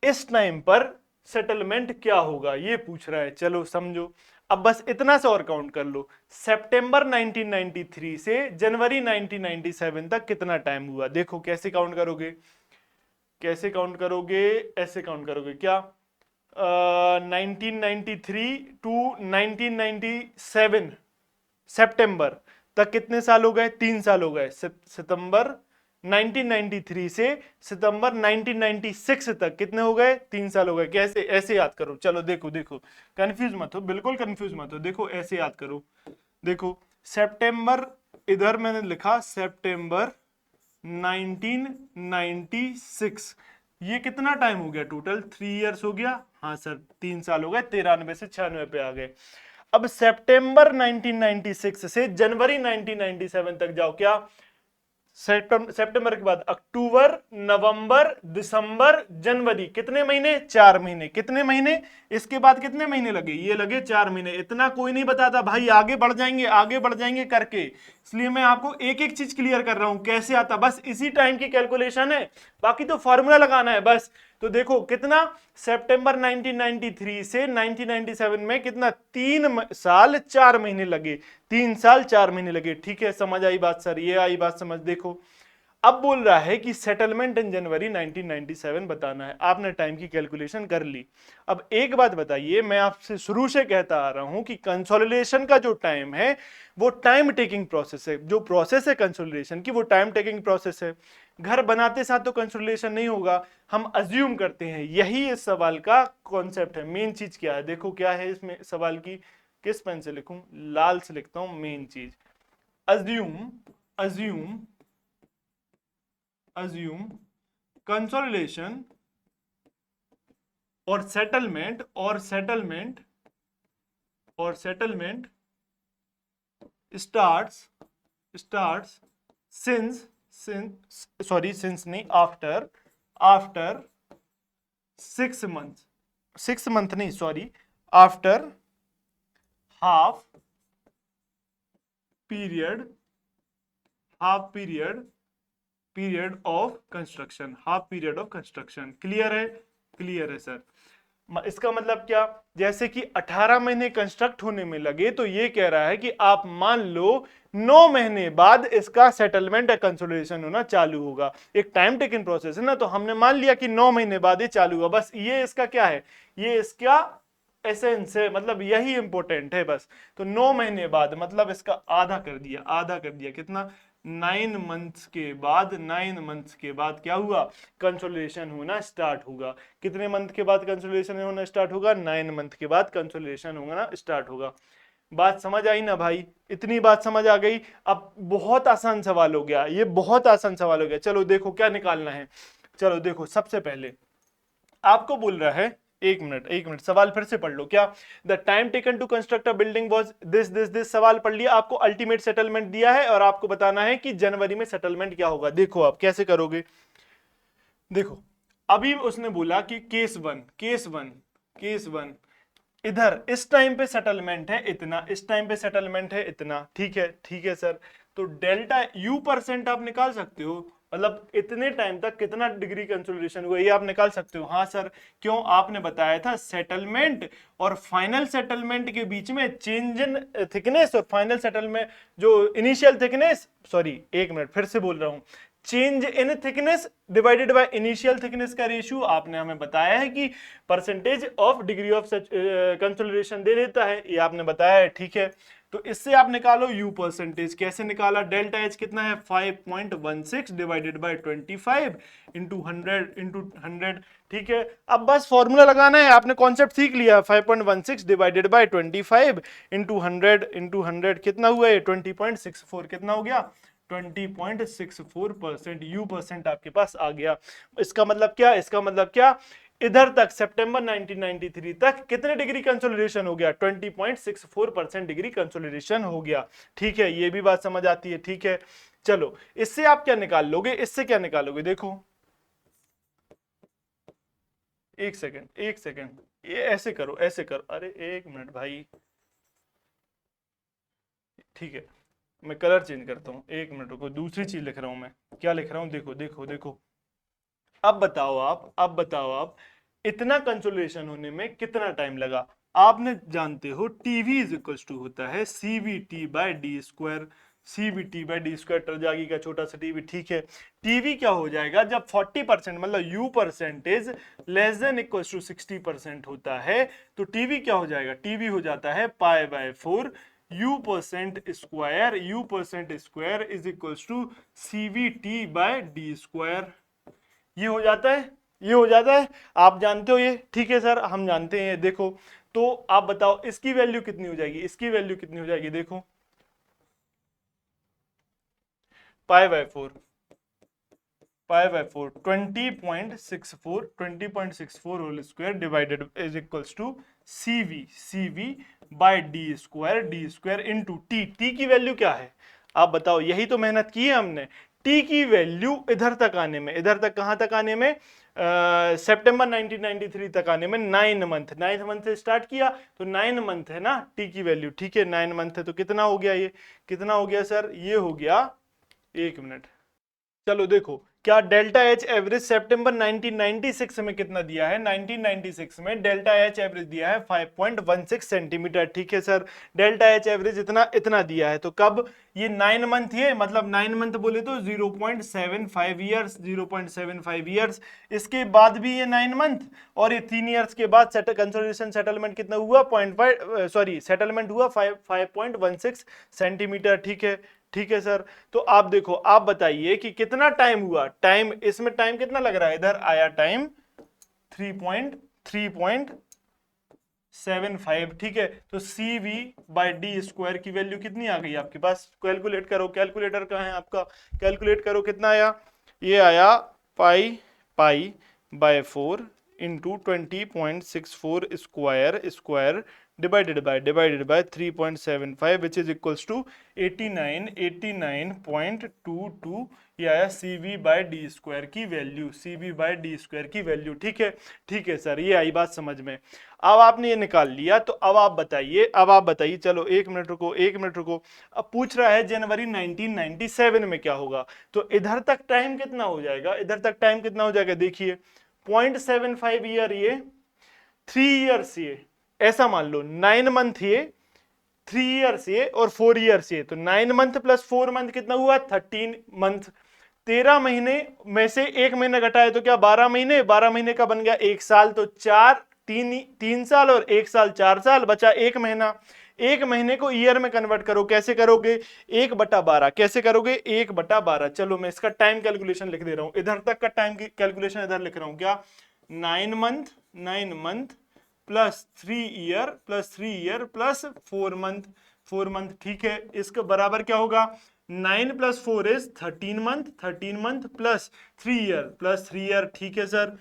इस टाइम पर सेटलमेंट क्या होगा ये पूछ रहा है, चलो समझो। अब बस इतना से और काउंट कर लो, सितंबर 1993 से जनवरी 1997 तक कितना टाइम हुआ। देखो कैसे काउंट करोगे, कैसे काउंट करोगे, ऐसे काउंट करोगे क्या, 1993 टू 1997 सितंबर तक कितने साल हो गए, 3 साल हो गए। सितंबर 1993 से सितंबर 1996 तक कितने हो गए, 3 साल हो गए। कैसे, ऐसे याद करो, चलो देखो देखो, कंफ्यूज मत हो, बिल्कुल कंफ्यूज मत हो, देखो ऐसे याद करो। देखो सितंबर, इधर मैंने लिखा सितंबर 1996, ये कितना टाइम हो गया टोटल, 3 इयर्स हो गया, हाँ सर 3 साल हो गए, 93 से 96 पे आ गए। अब सितंबर 1996 से जनवरी 1997 तक जाओ, क्या, सितंबर के बाद अक्टूबर, नवंबर, दिसंबर, जनवरी, कितने महीने, 4 महीने। कितने महीने, इसके बाद कितने महीने लगे, ये लगे 4 महीने। इतना कोई नहीं बताता भाई, आगे बढ़ जाएंगे आगे बढ़ जाएंगे करके, इसलिए मैं आपको एक एक चीज क्लियर कर रहा हूं कैसे आता, बस इसी टाइम की कैलकुलेशन है, बाकी तो फॉर्मूला लगाना है बस। तो देखो कितना, सितंबर 1993 से 1997 में कितना, 3 साल 4 महीने लगे, 3 साल 4 महीने लगे, ठीक है। समझ आई बात सर, ये आई बात समझ। देखो अब बोल रहा है कि सेटलमेंट इन जनवरी 1997 बताना है, आपने टाइम की कैलकुलेशन कर ली। अब एक बात बताइए, मैं आपसे शुरू से कहता आ रहा हूं कि कंसोलिडेशन का जो टाइम है वो टाइम टेकिंग प्रोसेस है, जो प्रोसेस है कंसोलिडेशन की वो टाइम टेकिंग प्रोसेस है। घर बनाते साथ तो कंसोलिडेशन नहीं होगा, हम अज्यूम करते हैं, यही इस सवाल का कॉन्सेप्ट है। मेन चीज क्या है, देखो क्या है इसमें सवाल की, किस पेन से लिखूं, लाल से लिखता हूं। मेन चीज अज्यूम, अज्यूम अज्यूम कंसोलिडेशन और सेटलमेंट starts since नहीं, आफ्टर 6 months, 6 month नहीं sorry, after half period of construction, half period of construction. Clear है, क्लियर है सर। इसका मतलब क्या, जैसे कि 18 महीने कंस्ट्रक्ट होने में लगे, तो ये कह रहा है कि आप मान लो 9 महीने बाद इसका सेटलमेंट या कंसोलिडेशन होना चालू होगा। एक टाइम टेकिंग प्रोसेस है ना, तो हमने मान लिया कि 9 महीने बाद ये चालू हुआ, बस ये इसका क्या है, ये इसका एसेंस है, मतलब यही इंपॉर्टेंट है बस। तो 9 महीने बाद मतलब इसका आधा कर दिया, आधा कर दिया, कितना, 9 मंथ्स के बाद, 9 मंथ्स के बाद क्या हुआ, कंसोलिडेशन होना स्टार्ट होगा। कितने मंथ के बाद कंसोलिडेशन होना स्टार्ट होगा, 9 मंथ के बाद कंसोलिडेशन होना स्टार्ट होगा। बात समझ आई ना भाई, इतनी बात समझ आ गई। अब बहुत आसान सवाल हो गया, ये बहुत आसान सवाल हो गया। चलो देखो क्या निकालना है। चलो देखो, सबसे पहले आपको बोल रहा है, एक मिनट सवाल फिर से पढ़ लो। क्या? The time taken to construct a building was this सवाल पढ़ लिया। आपको अल्टीमेट सेटलमेंट दिया है और आपको बताना है कि जनवरी में सेटलमेंट क्या होगा। देखो आप कैसे करोगे। देखो, अभी उसने बोला कि केस वन इधर इस टाइम पे सेटलमेंट है इतना, इस टाइम पे सेटलमेंट है इतना, ठीक है सर। तो डेल्टा यू परसेंट आप निकाल सकते हो, मतलब इतने टाइम तक कितना डिग्री कंसोलिडेशन हुआ ये आप निकाल सकते हो। हाँ सर, क्यों? आपने बताया था सेटलमेंट और फाइनल सेटलमेंट के बीच में चेंज इन थिकनेस, और फाइनल सेटलमेंट जो इनिशियल थिकनेस, सॉरी एक मिनट फिर से बोल रहा हूं, change in thickness divided by initial thickness का रेशियो आपने हमें बताया है कि percentage of degree of consolidation दे देता है, ये आपने बताया है, ठीक है। तो इससे आप निकालो यू परसेंटेज। कैसे निकाला? डेल्टा एच कितना है? 5.16 डिवाइडेड बाय 25 इंटू 100, ठीक है। अब बस फॉर्मूला लगाना है, आपने कॉन्सेप्ट सीख लिया। 5.16 डिवाइडेड बाय 25 इंटू 100 कितना हुआ? 20.64 कितना हो गया? 20.64% यू परसेंट आपके पास आ गया। इसका मतलब क्या? इसका मतलब क्या? इधर तक सितंबर 1993 तक कितने डिग्री कंसोलिडेशन हो गया? 20.64% डिग्री कंसोलिडेशन हो गया, ठीक है। ये भी बात समझ आती है, ठीक है। चलो, इससे आप क्या निकाल लोगे? इससे क्या निकालोगे? देखो, एक सेकंड, ये ऐसे करो, ऐसे करो। अरे एक मिनट भाई, ठीक है, मैं कलर चेंज करता हूं, एक मिनट रुको, दूसरी चीज लिख रहा हूं मैं। क्या लिख रहा हूं? देखो देखो देखो, अब बताओ आप इतना कंसोलिडेशन होने में कितना टाइम लगा? आपने जानते हो टीवी इज इक्वल्स टू होता है CVT by D square. CVT by D square, Terzaghi का छोटा सा टीवी, ठीक है। टीवी क्या हो जाएगा जब 40% मतलब U percentage less than equals to 60% होता है, तो टीवी क्या हो जाएगा? टीवी हो जाता है pi by 4 U percent square is equals to CVT by D square. ये हो जाता है, ये हो जाता है। आप जानते हो ये, ठीक है सर, हम जानते हैं। देखो, तो आप बताओ इसकी वैल्यू कितनी हो जाएगी? इसकी वैल्यू कितनी हो जाएगी? देखो, pi by four, 20.64 whole square divided is equals to CV by D square into T. T की वैल्यू क्या है? आप बताओ, यही तो मेहनत की है हमने। टी की वैल्यू इधर तक आने में, इधर तक कहां तक आने में? सितंबर 1993 तक आने में 9 मंथ से स्टार्ट किया, तो 9 मंथ है ना टी की वैल्यू, ठीक है। 9 मंथ है तो कितना हो गया? ये कितना हो गया सर? ये हो गया, एक मिनट, चलो देखो, क्या डेल्टा एच एवरेज सितंबर 1996 में कितना दिया है? 1996 में डेल्टा एच एवरेज दिया है 5.16 सेंटीमीटर, ठीक है सर। डेल्टा एच एवरेज इतना इतना दिया है, तो कब? ये 9 मंथ, ये मतलब 9 मंथ बोले तो 0.75 ईयर्स, 0.75 ईयर्स। इसके बाद भी ये 9 मंथ, और ये 3 ईयर्स के बाद कंसोलिडेशन सेटलमेंट कितना हुआ? 0.5, सॉरी सेटलमेंट हुआ 5.16 सेंटीमीटर, ठीक है, ठीक है सर। तो आप देखो, आप बताइए कि कितना टाइम हुआ? टाइम, इसमें टाइम कितना लग रहा है? इधर आया टाइम 3.75, ठीक है। तो सी वी बाय डी स्क्वायर की वैल्यू कितनी आ गई आपके पास? कैलकुलेट करो, कैलकुलेटर कहाँ है आपका? कैलकुलेट करो, कितना आया? ये आया pi pi by 4 into 20.64 square divided by 3.75 which is equals to 89.22। ये आया सीवी बाय डी स्क्वायर की value, CV by D square की वैल्यू, ठीक है, ठीक है सर, ये आई बात समझ में। अब आपने ये निकाल लिया, तो अब आप बताइए, चलो एक मिनट रुको, एक मिनट रुको। अब पूछ रहा है जनवरी 1997 में क्या होगा, तो इधर तक टाइम कितना हो जाएगा? इधर तक टाइम कितना हो जाएगा? देखिए, 0.75 ईयर ये, 3 ईयर्स ये, ऐसा मान लो 9 मंथ ये, 3 ईयर्स ये, और 4 ईयर्स ये, तो 9 मंथ प्लस 4 मंथ कितना हुआ? 13 मंथ। 13 महीने में से एक महीना घटाए तो क्या? 12 महीने, 12 महीने का बन गया 1 साल, तो 3 साल और 1 साल, 4 साल, बचा 1 महीना। 1 महीने को ईयर में कन्वर्ट करो, कैसे करोगे? 1/12, कैसे करोगे? 1/12। चलो मैं इसका टाइम कैलकुलेशन लिख दे रहा हूं, इधर तक का टाइम कैलकुलेशन इधर लिख रहा हूं। क्या? 9 month plus 3 year plus 4 month, ठीक है। इसके बराबर क्या होगा, 9 + 4 इज 13 मंथ प्लस 3 ईयर, ठीक है सर।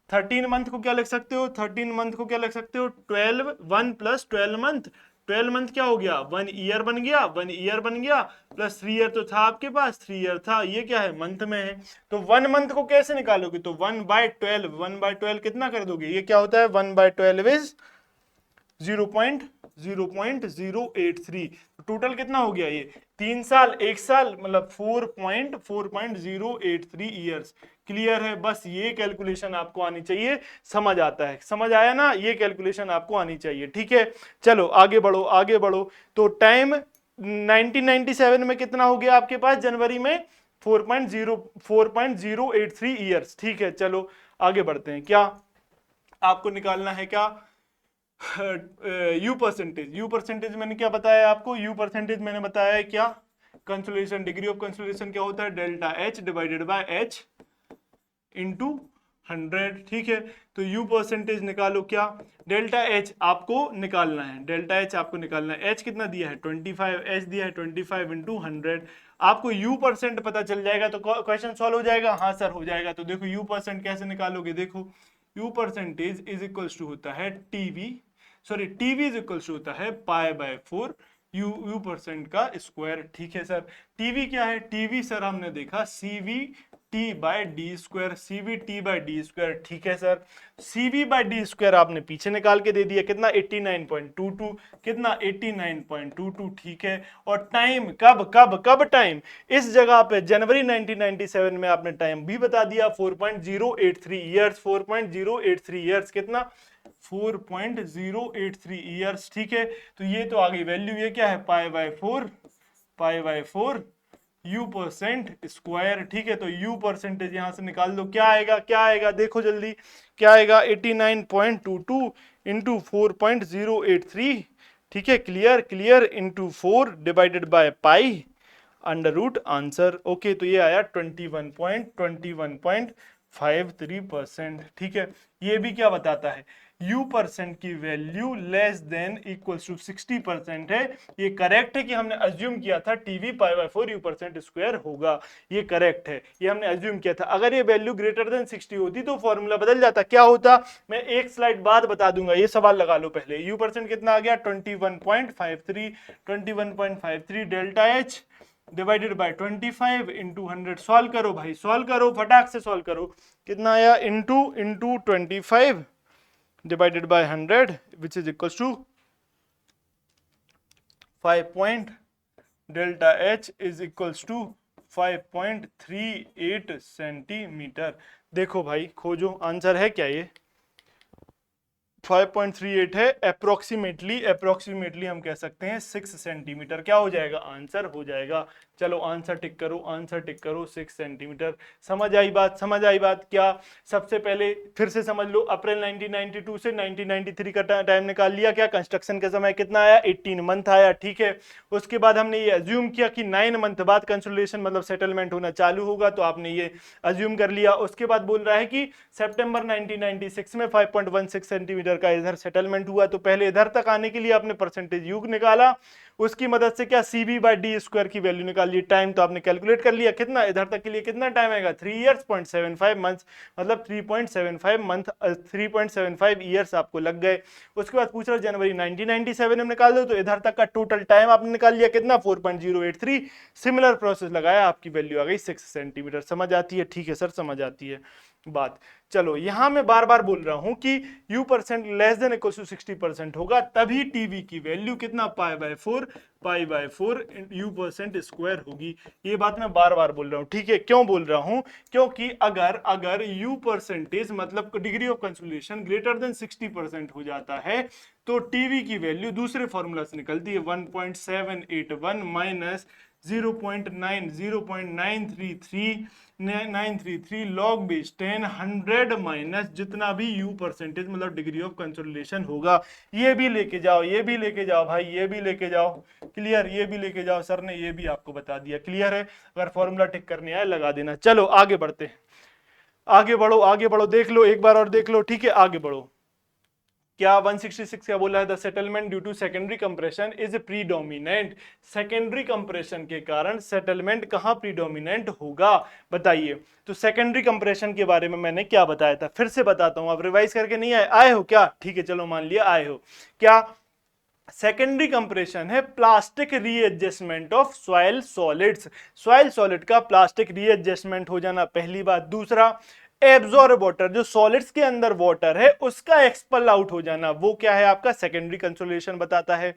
13 मंथ को क्या लिख सकते हो, 13 मंथ को क्या लिख सकते हो, 12, 1 + 12 मंथ, 12 मंथ क्या हो गया, 1 ईयर बन गया, 1 ईयर बन गया, प्लस 3 ईयर तो था आपके पास, 3 ईयर था, ये क्या है, मंथ में है। तो 1 मंथ को कैसे निकालोगे, तो 1/12 कितना कर दोगे, ये क्या होता है, 1/12 इज 0.083। टोटल कितना हो गया, ये 3 साल 1 साल मतलब 4.083 ईयर्स। क्लियर है, बस ये कैलकुलेशन आपको आनी चाहिए, समझ आता है, समझ आया ना, ये कैलकुलेशन आपको आनी चाहिए, ठीक है। चलो आगे बढ़ो आगे बढ़ो। तो टाइम 1997 में कितना हो गया आपके पास, जनवरी में 4.083 ईयर्स, ठीक है। चलो आगे बढ़ते हैं, क्या आपको निकालना है, क्या यू परसेंटेज मैंने क्या बताया आपको, यू परसेंटेज मैंने बताया है क्या, कंसोलेशन, डिग्री ऑफ कंसोलेशन क्या होता है, delta H divided by H into 100, ठीक है। तो यू परसेंटेज निकालो, क्या, डेल्टा एच आपको निकालना है, डेल्टा एच आपको निकालना है, एच कितना दिया है 25, एच दिया है 25 इंटू 100। आपको यू परसेंट पता चल जाएगा तो क्वेश्चन सॉल्व हो जाएगा, हाँ सर हो जाएगा। तो देखो यू परसेंट कैसे निकालोगे, देखो U percentage is equals to होता है टीवी इज इक्वल्स टू होता है π/4 यू परसेंट का स्क्वायर, ठीक है सर। टीवी क्या है, टीवी सर हमने देखा CVT/d², ठीक है सर। CV/d² आपने पीछे निकाल के दे दिया, कितना 89.22, कितना 89.22, ठीक है। और टाइम कब टाइम, इस जगह पे जनवरी 1997 में आपने टाइम भी बता दिया, 4.083 ईयर्स, 4.083 ईयर्स, कितना 4.083 ईयर्स, ठीक है। तो ये तो आ गई वैल्यू, ये क्या है π/4 यू परसेंट स्क्वायर, ठीक है। तो यू परसेंटेज यहां से निकाल दो, क्या आएगा देखो जल्दी, क्या आएगा 89.22 इंटू 4.083, ठीक है। Clear into 4 divided by pi under root answer, okay. तो ये आया 21.53%, ठीक है। ये भी क्या बताता है, यू परसेंट की value less than equals to 60% है। ये करेक्ट है कि हमने अज्यूम किया था टीवी π/4 यू परसेंट स्क्वायर होगा, ये करेक्ट है, ये हमने अज्यूम किया था। अगर ये वैल्यू ग्रेटर देन 60 होती तो फॉर्मूला बदल जाता, क्या होता, मैं एक स्लाइड बाद बता दूंगा, ये सवाल लगा लो पहले। यू परसेंट कितना आ गया 21.53 delta H divided by 25 into 100, solve करो भाई, सॉल्व करो, फटाक से सॉल्व करो, कितना आया, into 25 divided by 100 which is equals to 5 delta H is equals to 5.38 centimetre. देखो भाई खोजो, आंसर है क्या ये 5.38 है, अप्रोक्सीमेटली हम कह सकते हैं 6 सेंटीमीटर, क्या हो जाएगा, आंसर हो जाएगा। चलो आंसर टिक करो 6 सेंटीमीटर। समझ आई बात क्या, सबसे पहले फिर से समझ लो, अप्रैल 1992 से 1993 का टाइम निकाल लिया, क्या कंस्ट्रक्शन के समय कितना आया 18 मंथ आया, ठीक है। उसके बाद हमने ये अज्यूम किया कि 9 मंथ बाद कंसोलिडेशन मतलब सेटलमेंट होना चालू होगा, तो आपने ये अज्यूम कर लिया। उसके बाद बोल रहा है कि सितंबर 1996 में 5.16 सेंटीमीटर का इधर सेटलमेंट हुआ, तो पहले इधर तक आने के लिए आपने परसेंटेज युग निकाला, उसकी मदद से क्या CV/d² की वैल्यू निकाली, टाइम तो आपने कैलकुलेट कर लिया, कितना इधर तक के लिए कितना टाइम आएगा 3 ईयर्स 0.75 मंथ्स, मतलब 3.75 ईयर्स आपको लग गए। उसके बाद पूछ रहा जनवरी 1997 में निकाल दो, तो इधर तक का टोटल टाइम आपने निकाल लिया, कितना 4.083, सिमिलर प्रोसेस लगाया, आपकी वैल्यू आ गई 6 सेंटीमीटर। समझ आती है, ठीक है सर, समझ आती है बात। चलो यहां मैं बार बार बोल रहा हूं कि U percent less than equal to 60% होगा, तभी टीवी की वैल्यू कितना π/4 यू परसेंट स्क्वायर होगी। ये बात मैं बार बार बोल रहा हूं, ठीक है। क्यों बोल रहा हूं, क्योंकि अगर यू परसेंटेज मतलब degree of consolidation greater than 60% हो जाता है तो टीवी की वैल्यू दूसरे फॉर्मूला से निकलती है 1.781 माइनस 0.933 log बेस 10 100 माइनस जितना भी यू परसेंटेज मतलब डिग्री ऑफ कंसोलिडेशन होगा। ये भी लेके जाओ भाई, ये भी लेके जाओ, क्लियर, ये भी लेके जाओ, सर ने ये भी आपको बता दिया, क्लियर है। अगर फॉर्मूला टिक करने आए लगा देना। चलो आगे बढ़ते हैं, आगे बढ़ो, देख लो एक बार और देख लो, ठीक है, आगे बढ़ो। क्या 166 क्या बोला है? The settlement due to secondary compression is predominant. Secondary compression के कारण सेटलमेंट कहां प्रीडोमिनेंट होगा बताइए। तो सेकेंडरी कंप्रेशन के बारे में मैंने क्या बताया था, फिर से बताता हूं। आप रिवाइज करके नहीं आए हो क्या? ठीक है, चलो मान लिया आए हो। क्या सेकेंडरी कंप्रेशन है? Plastic readjustment of soil solids. Soil solid का प्लास्टिक रीएडजस्टमेंट हो जाना, पहली बात। दूसरा, एब्जॉर्ब वाटर, जो सॉलिड्स के अंदर वाटर है उसका एक्सपल आउट हो जाना, वो क्या है आपका? सेकेंडरी कंसोलिडेशन बताता है।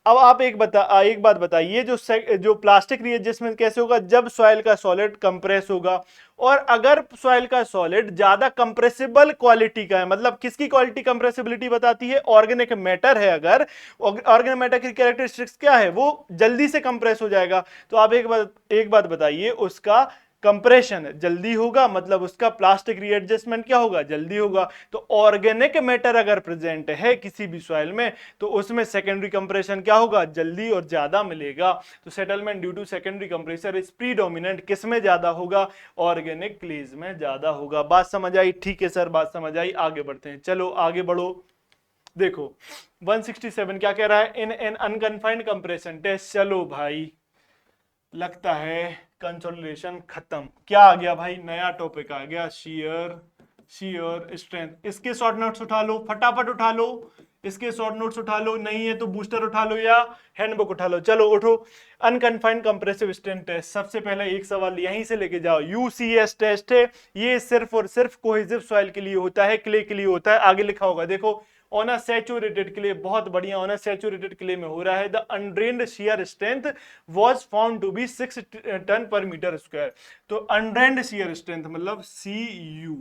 अब आप एक बात बताइए, जो प्लास्टिक रीएडजस्टमेंट कैसे होगा? जब सॉइल का सॉलिड कंप्रेस होगा, और अगर सॉइल का सॉलिड ज्यादा कंप्रेसिबल क्वालिटी का है, मतलब किसकी क्वालिटी कंप्रेसिबिलिटी बताती है? ऑर्गेनिक मैटर है। अगर ऑर्गेनिक मैटर की कैरेक्टरिस्टिक्स क्या है? वो जल्दी से कंप्रेस हो जाएगा। तो आप एक बात बताइए, उसका कंप्रेशन जल्दी होगा, मतलब उसका प्लास्टिक रीएडजस्टमेंट क्या होगा? जल्दी होगा। तो ऑर्गेनिक मैटर अगर प्रेजेंट है किसी भी सॉइल में, तो उसमें सेकेंडरी कंप्रेशन क्या होगा? जल्दी और ज्यादा मिलेगा। तो settlement due to secondary compression is predominant, किस में ज्यादा होगा? ऑर्गेनिक क्लेज में ज्यादा होगा। बात समझ आई? ठीक है सर, बात समझ आई। आगे बढ़ते हैं, चलो आगे बढ़ो। देखो 167 क्या कह रहा है? In an unconfined compression test. चलो भाई, लगता है कंसोलिडेशन खत्म। क्या आ गया भाई? नया टॉपिक आ गया, शेयर स्ट्रेंथ। इसके शॉर्ट नोट्स उठा लो, फटाफट उठा लो। इसके शॉर्ट नोट्स उठा लो, नहीं है तो बूस्टर उठा लो या हैंडबुक उठा लो। चलो उठो। अनकन्फाइंड कंप्रेसिव स्ट्रेंथ टेस्ट, सबसे पहले एक सवाल यहीं से लेके जाओ। यूसीएस टेस्ट है, ये सिर्फ और सिर्फ कोहेसिव सॉइल के लिए होता है, क्ले के लिए होता है। आगे लिखा होगा, देखो। ऑन अ सैचुरेटेड क्ले, बहुत बढ़िया, ऑन अ सैचुरेटेड क्ले में हो रहा है। The undrained shear strength was found to be 6 ton पर मीटर स्क्वायर। तो अनड्रेन्ड शियर स्ट्रेंथ मतलब CU,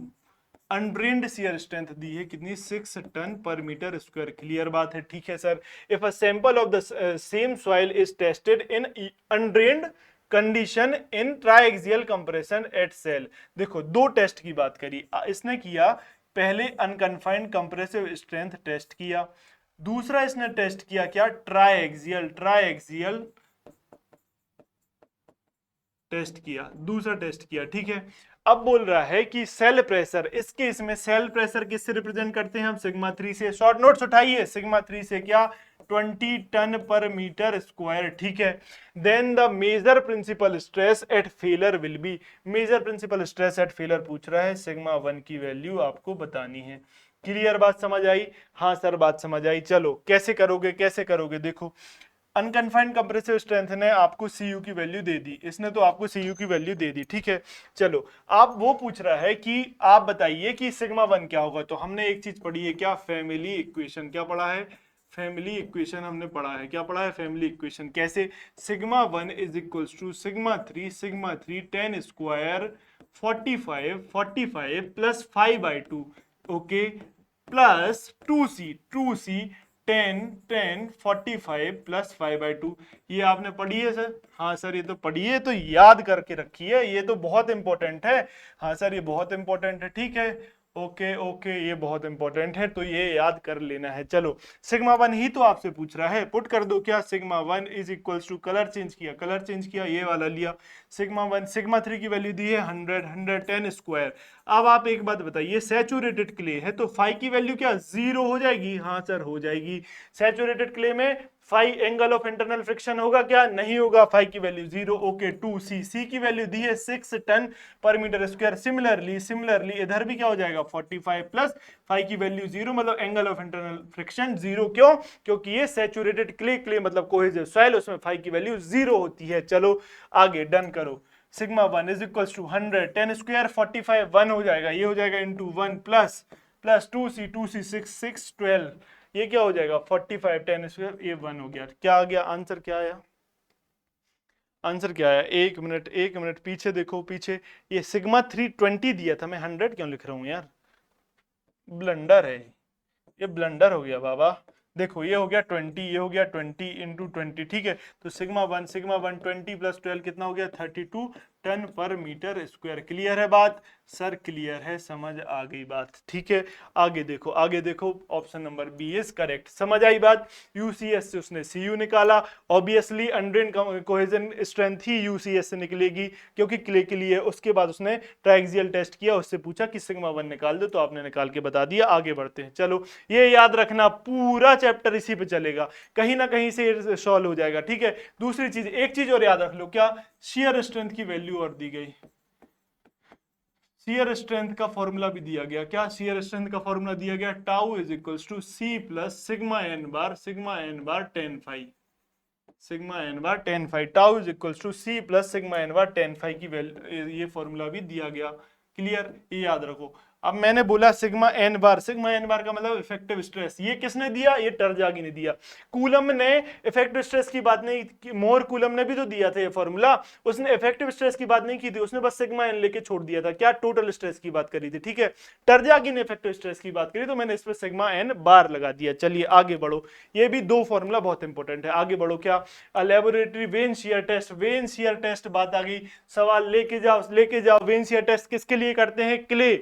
अनड्रेन्ड शियर स्ट्रेंथ दी है कितनी? 6 टन पर मीटर स्क्वायर। क्लियर बात है? ठीक है sir. If a sample of the same soil is tested in undrained condition in triaxial compression at cell. देखो, दो टेस्ट की बात करी इसने किया। पहले अनकन्फाइंड कंप्रेसिव स्ट्रेंथ टेस्ट किया, दूसरा इसने टेस्ट किया क्या? ट्राइएक्सियल टेस्ट किया, दूसरा टेस्ट किया। ठीक है, अब बोल रहा है कि सेल प्रेशर, इस केस में सेल प्रेशर किससे रिप्रेजेंट करते हैं हम? सिग्मा 3 से। शॉर्ट नोट्स उठाइए, सिग्मा 3 से क्या? 20 टन पर मीटर स्क्वायर। ठीक है, then the major principal stress at failure will be. Major principal stress at failure पूछ रहा है, सिग्मा 1 की वैल्यू आपको बतानी है। क्लियर बात समझ आई? हाँ सर, बात समझ आई। चलो कैसे करोगे, कैसे करोगे? देखो, अनकन्फाइंड कंप्रेसिव स्ट्रेंथ ने आपको CU की वैल्यू दे दी, इसने तो आपको CU की वैल्यू दे दी। ठीक है, चलो आप वो पूछ रहा है कि आप बताइए कि सिग्मा 1 क्या होगा। तो हमने एक चीज पढ़ी है क्या? Family equation. क्या पढ़ा है? फैमिली इक्वेशन हमने पढ़ा है। क्या पढ़ा है? Family equation. कैसे? Sigma 1 is equals to sigma 3 10 square 45 plus 5/2, okay, plus 2C 10 45 plus 5/2। ये आपने पढ़ी है सर? हाँ सर, ये तो पढ़ी है, तो याद करके रखी है, ये तो बहुत इंपॉर्टेंट है। हाँ सर, ये बहुत इंपॉर्टेंट है। ठीक है, ओके ओके, ये बहुत इंपॉर्टेंट है, तो ये याद कर लेना है। चलो, सिग्मा 1 ही तो आपसे पूछ रहा है, पुट कर दो। क्या? Sigma 1 is equals to, colour change किया, कलर चेंज किया, ये वाला लिया। सिग्मा 1, सिग्मा 3 की वैल्यू दी है 110 स्क्वायर। अब आप एक बात बताइए, सैचुरेटेड क्ले है तो फाई की वैल्यू क्या? 0 हो जाएगी? हाँ सर, हो जाएगी। सैचुरेटेड क्ले में phi angle of internal friction होगा क्या? नहीं होगा, फाई की वैल्यू 0। ओके, 2C की वैल्यू दी है 6 टन पर मीटर स्क्वायर। सिमिलरली इधर भी क्या हो जाएगा? 45 प्लस फाई की वैल्यू 0, मतलब एंगल ऑफ इंटरनल फ्रिक्शन 0। क्यों? क्योंकि ये सैचुरेटेड क्ले मतलब कोहेसिव सॉइल, उसमें फाई की वैल्यू 0 होती है। चलो आगे डन करो। Sigma 1 is equal to 110 square 45 1 हो जाएगा, ये हो जाएगा इंटू 1 प्लस 2C 6 12, ये क्या हो जाएगा? 45 10 स्क्वायर, ये 1 हो गया। क्या आ गया आंसर? क्या आया आंसर? क्या आया? एक मिनट पीछे देखो, पीछे ये सिग्मा 320 दिया था, मैं 100 क्यों लिख रहा हूं यार? ब्लंडर है ये, ब्लंडर हो गया बाबा। देखो, ये हो गया 20, ये हो गया 20 इंटू 20। ठीक है, तो सिग्मा 1 20 प्लस 12 कितना हो गया? 32 टन पर मीटर स्क्वायर। क्लियर है बात सर? क्लियर है, समझ आ गई बात। ठीक है, आगे देखो, आगे देखो, option number B is correct. समझ आई बात? यूसीएस से उसने सीयू निकाला, ऑब्वियसली अंडर कोहेजन स्ट्रेंथ ही यूसीएस से निकलेगी क्योंकि क्ले के लिए। उसके बाद उसने ट्राइक्सियल टेस्ट किया, उससे पूछा कि सिग्मा 1 निकाल दो, तो आपने निकाल के बता दिया। आगे बढ़ते हैं, चलो ये याद रखना, पूरा चैप्टर इसी पे चलेगा, कहीं ना कहीं से सॉल्व हो जाएगा। ठीक है, दूसरी चीज, एक चीज और याद रख लो, क्या शियर स्ट्रेंथ की वैल्यू और दी गई, शियर स्ट्रेंथ का फॉर्मूला भी दिया गया। क्या शियर स्ट्रेंथ का फॉर्मूला दिया गया? Tau is equals to C plus sigma N bar tan phi, sigma N bar tan phi, tau is equals to C plus sigma N bar tan phi की value, ये formula भी दिया गया। Clear, ये याद रखो। अब मैंने बोला सिग्मा एन बार का मतलब इफेक्टिव स्ट्रेस, ये किसने दिया? ये टरजागी ने दिया। कूलम ने इफेक्टिव स्ट्रेस की बात नहीं की, मोर कूलम ने भी तो दिया था ये फॉर्मूला, उसने इफेक्टिव स्ट्रेस की बात नहीं की थी, उसने बस सिग्मा एन लेके छोड़ दिया था। क्या टोटल स्ट्रेस की बात करी थी। ठीक है, टरजागी ने इफेक्टिव स्ट्रेस की बात करी, तो मैंने इस पर सिग्मा एन बार लगा दिया। चलिए आगे बढ़ो, ये भी दो फॉर्मूला बहुत इंपॉर्टेंट है। आगे बढ़ो, क्या laboratory vane shear test, vane shear test बात आ गई, सवाल लेके जाओ लेके जाओ। वेन शियर टेस्ट किसके लिए करते हैं? क्ले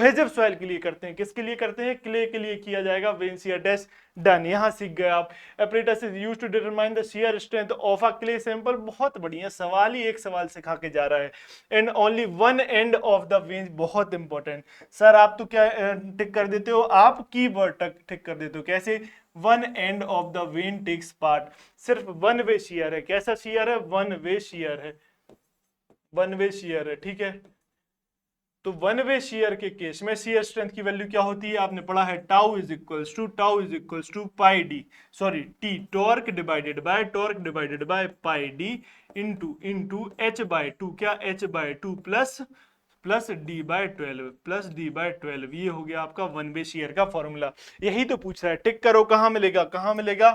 कोहेजिव सॉइल के लिए करते हैं। किसके लिए करते हैं? क्ले के लिए किया जाएगा वेन शियर टेस्ट। डन, यहां सीख गए आप। Apparatus is used to determine the shear strength of a clay sample. बहुत बढ़िया, सवाल ही एक सवाल सिखा के जा रहा है। And only one end of the when, बहुत इंपॉर्टेंट। सर आप तो क्या टिक कर देते हो, आप कीवर्ड टिक कर देते हो। कैसे? One end of the vane takes part, सिर्फ वन वे शियर है। कैसा शियर है? वन वे शियर है, वन वे शियर है। ठीक है, तो वन वे शियर के केस में शियर स्ट्रेंथ की वैल्यू क्या होती है? आपने पढ़ा है, tau is equals to pi D, sorry T, torque divided by pi D into H by two, क्या H by two plus D bye 12, ये हो गया आपका वन वे शियर का फॉर्मूला। यही तो पूछ रहा है, टिक करो। कहां मिलेगा, कहां मिलेगा?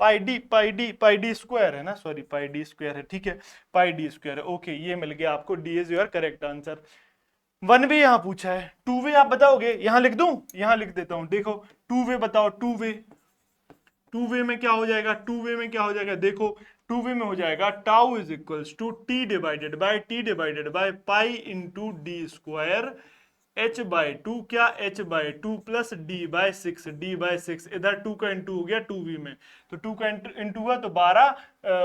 पाई डी स्क्वायर है ना, सॉरी पाई डी स्क्वायर है। ठीक है, पाई डी स्क्वायर है। ओके, ये मिल गया आपको, D is your correct answer. One way यहां पूछा है, टू वे आप बताओगे? यहां लिख दूं, यहां लिख देता हूं, देखो टू वे बताओ। टू वे में क्या हो जाएगा? टू वे में क्या हो जाएगा? देखो टू वे में हो जाएगा tau is equals to T divided by pi into D square H by two, क्या H by two plus D by six. इधर टू का इंटू हो गया टू वी में, तो टू का इंटू हुआ तो 12,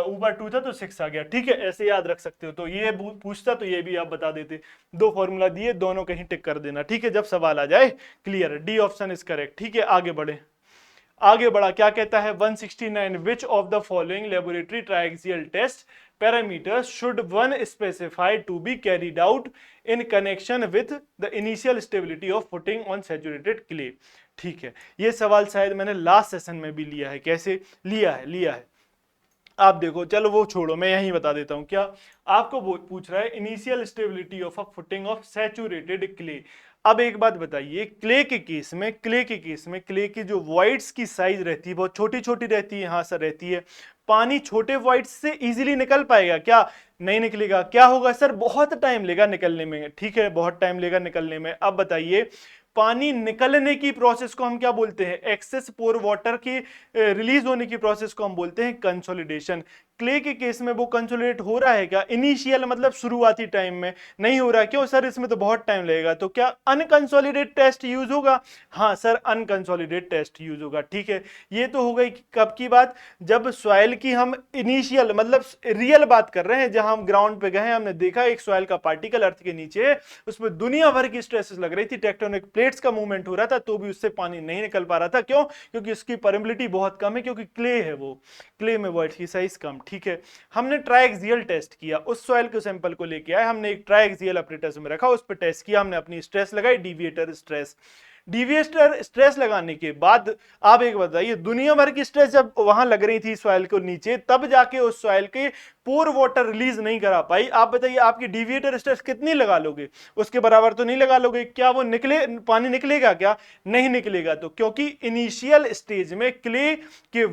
ऊपर टू था तो 6 आ गया। ठीक है, ऐसे याद रख सकते हो। तो ये पूछता तो ये भी आप बता देते। दो फॉर्मूला दिए, दोनों कहीं टिक कर देना। ठीक है, जब सवाल आ जाए। Clear, D option is correct. ठीक है, आगे बढ़े, आगे बढ़ा। क्या कहता है 169, which of the following laboratory triaxial test parameters should one specified to be carried out in connection with the initial stability of footing on saturated clay. ठीक है, ये सवाल शायद मैंने लास्ट सेशन में भी लिया है। कैसे लिया है आप देखो, चलो वो छोड़ो, मैं यही बता देता हूं। क्या आपको पूछ रहा है initial stability of a footing of saturated clay. अब एक बात बताइए, क्ले के केस में क्ले की जो वॉइड्स की साइज रहती है बहुत छोटी छोटी रहती है, यहां से रहती है। पानी छोटे वॉइड्स से इजीली निकल पाएगा क्या? नहीं निकलेगा। क्या होगा सर? बहुत टाइम लेगा निकलने में। ठीक है, बहुत टाइम लेगा निकलने में। अब बताइए, पानी निकलने की प्रोसेस को हम क्या बोलते हैं? एक्सेस पोर वाटर की रिलीज होने की प्रोसेस को हम बोलते हैं कंसोलिडेशन। क्ले के केस में वो कंसोलिडेट हो रहा है क्या? इनिशियल मतलब शुरुआती टाइम में नहीं हो रहा है। क्यों सर? इसमें तो बहुत टाइम लगेगा। तो क्या अनकंसोलिडेट टेस्ट यूज होगा? हाँ सर, अनकंसोलिडेट टेस्ट यूज होगा। ठीक है, ये तो हो गई कब की बात? जब सॉइल की हम इनिशियल मतलब रियल बात कर रहे हैं, जहां हम ग्राउंड पे गए, हमने देखा एक सॉइल का पार्टिकल अर्थ के नीचे, उसमें दुनिया भर की स्ट्रेसेस लग रही थी, टेक्टोनिक प्लेट्स का मूवमेंट हो रहा था, तो भी उससे पानी नहीं निकल पा रहा था। क्यों? क्योंकि उसकी परमिबिलिटी बहुत कम है, क्योंकि क्ले है, वो क्ले में वॉइड की साइज कम। ठीक है, हमने ट्राइक्सियल टेस्ट किया, उस सॉइल के सैंपल को लेके आए, हमने एक ट्राइक्सियल अपरेटस में रखा, उस पर टेस्ट किया, हमने अपनी स्ट्रेस लगाई, डीविएटर स्ट्रेस लगाने के बाद आप एक बताइए, दुनिया भर की स्ट्रेस जब वहां लग रही थी सॉइल को नीचे, तब जाके उस सॉइल के पोर वाटर रिलीज नहीं करा पाई। आप बताइए, आपकी डीविएटर स्ट्रेस कितनी लगा लोगे? उसके बराबर तो नहीं लगा लोगे। क्या वो पानी निकलेगा क्या? नहीं निकलेगा। तो क्योंकि इनिशियल स्टेज में क्ले के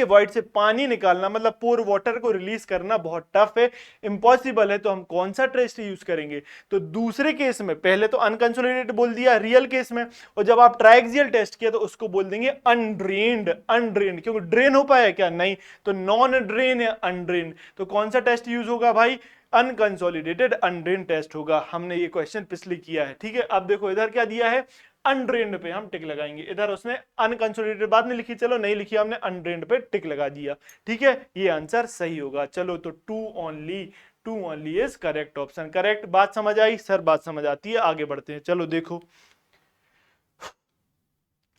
वॉइड से पानी निकालना मतलब पोर वाटर को रिलीज करना बहुत टफ है, इम्पॉसिबल है। तो हम कौन सा टेस्ट यूज करेंगे? तो दूसरे केस में पहले तो अनकंसोलिडेटेड बोल दिया रियल केस में, और जब आप ट्राइक्सियल टेस्ट किया तो उसको बोल देंगे अनड्रेन्ड। क्योंकि ड्रेन हो पाया क्या? नहीं। तो नॉन ड्रेन या अनड्रेन। तो कौन सा टेस्ट यूज होगा भाई, अनकंसोलिडेटेड अनड्रेन्ड टेस्ट होगा। हमने ये क्वेश्चन पिछले किया है, ठीक है। अब देखो इधर क्या दिया है, अनड्रेन्ड पे हम टिक लगाएंगे, इधर उसने अनकंसोलिडेटेड बात नहीं लिखी, चलो नहीं लिखी हमने, अनड्रेन्ड पे टिक लगा दिया, ठीक है, ये आंसर सही होगा। चलो तो two only is correct option, correct. बात समझ आई सर, बात समझ आती है, आगे बढ़ते हैं। चलो देखो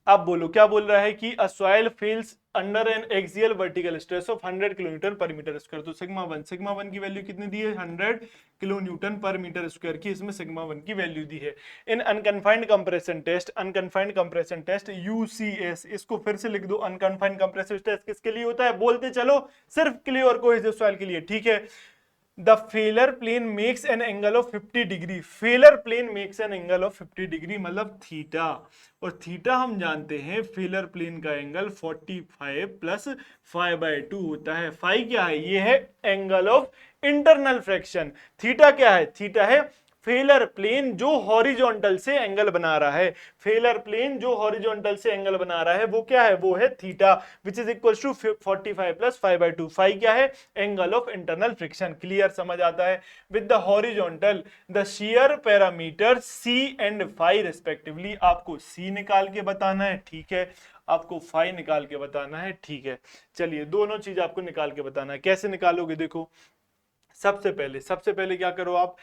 अब बोलो क्या बोल रहा है कि अ soil fails under N axial vertical stress of 100 kilonewton पर मीटर स्क्वायर। तो सिग्मा वन की वैल्यू कितनी दी है, 100 किलोन्यूटन पर मीटर स्क्वायर की इसमें सिग्मा वन की वैल्यू दी है। इन अनकन्फाइंड कंप्रेशन टेस्ट यूसीएस, इसको फिर से लिख दो, अनकन्फाइंड कंप्रेसिव टेस्ट किसके लिए होता है, बोलते चलो, सिर्फ क्ले और कोहेसिव सॉइल के लिए, ठीक है। The failure plane makes an angle of 50 degree, failure plane makes an angle of 50 degree मतलब थीटा, और थीटा हम जानते हैं फेलर प्लेन का एंगल 45 प्लस 5/2 होता है। फाई क्या है, ये है angle of internal fraction. Theta क्या है, थीटा है फेलर प्लेन जो हॉरिजॉन्टल से एंगल बना रहा है, फेलर प्लेन जो हॉरिजॉन्टल से एंगल बना रहा है वो क्या है, वो है theta, which is equal to 45 plus 5/2। Phi क्या है, angle of internal friction. Clear, समझ आता है। With the horizontal the shear parameter C and phi respectively, आपको सी निकाल के बताना है, ठीक है, आपको फाई निकाल के बताना है, ठीक है। चलिए दोनों चीज आपको निकाल के बताना है, कैसे निकालोगे देखो, सबसे पहले क्या करो आप,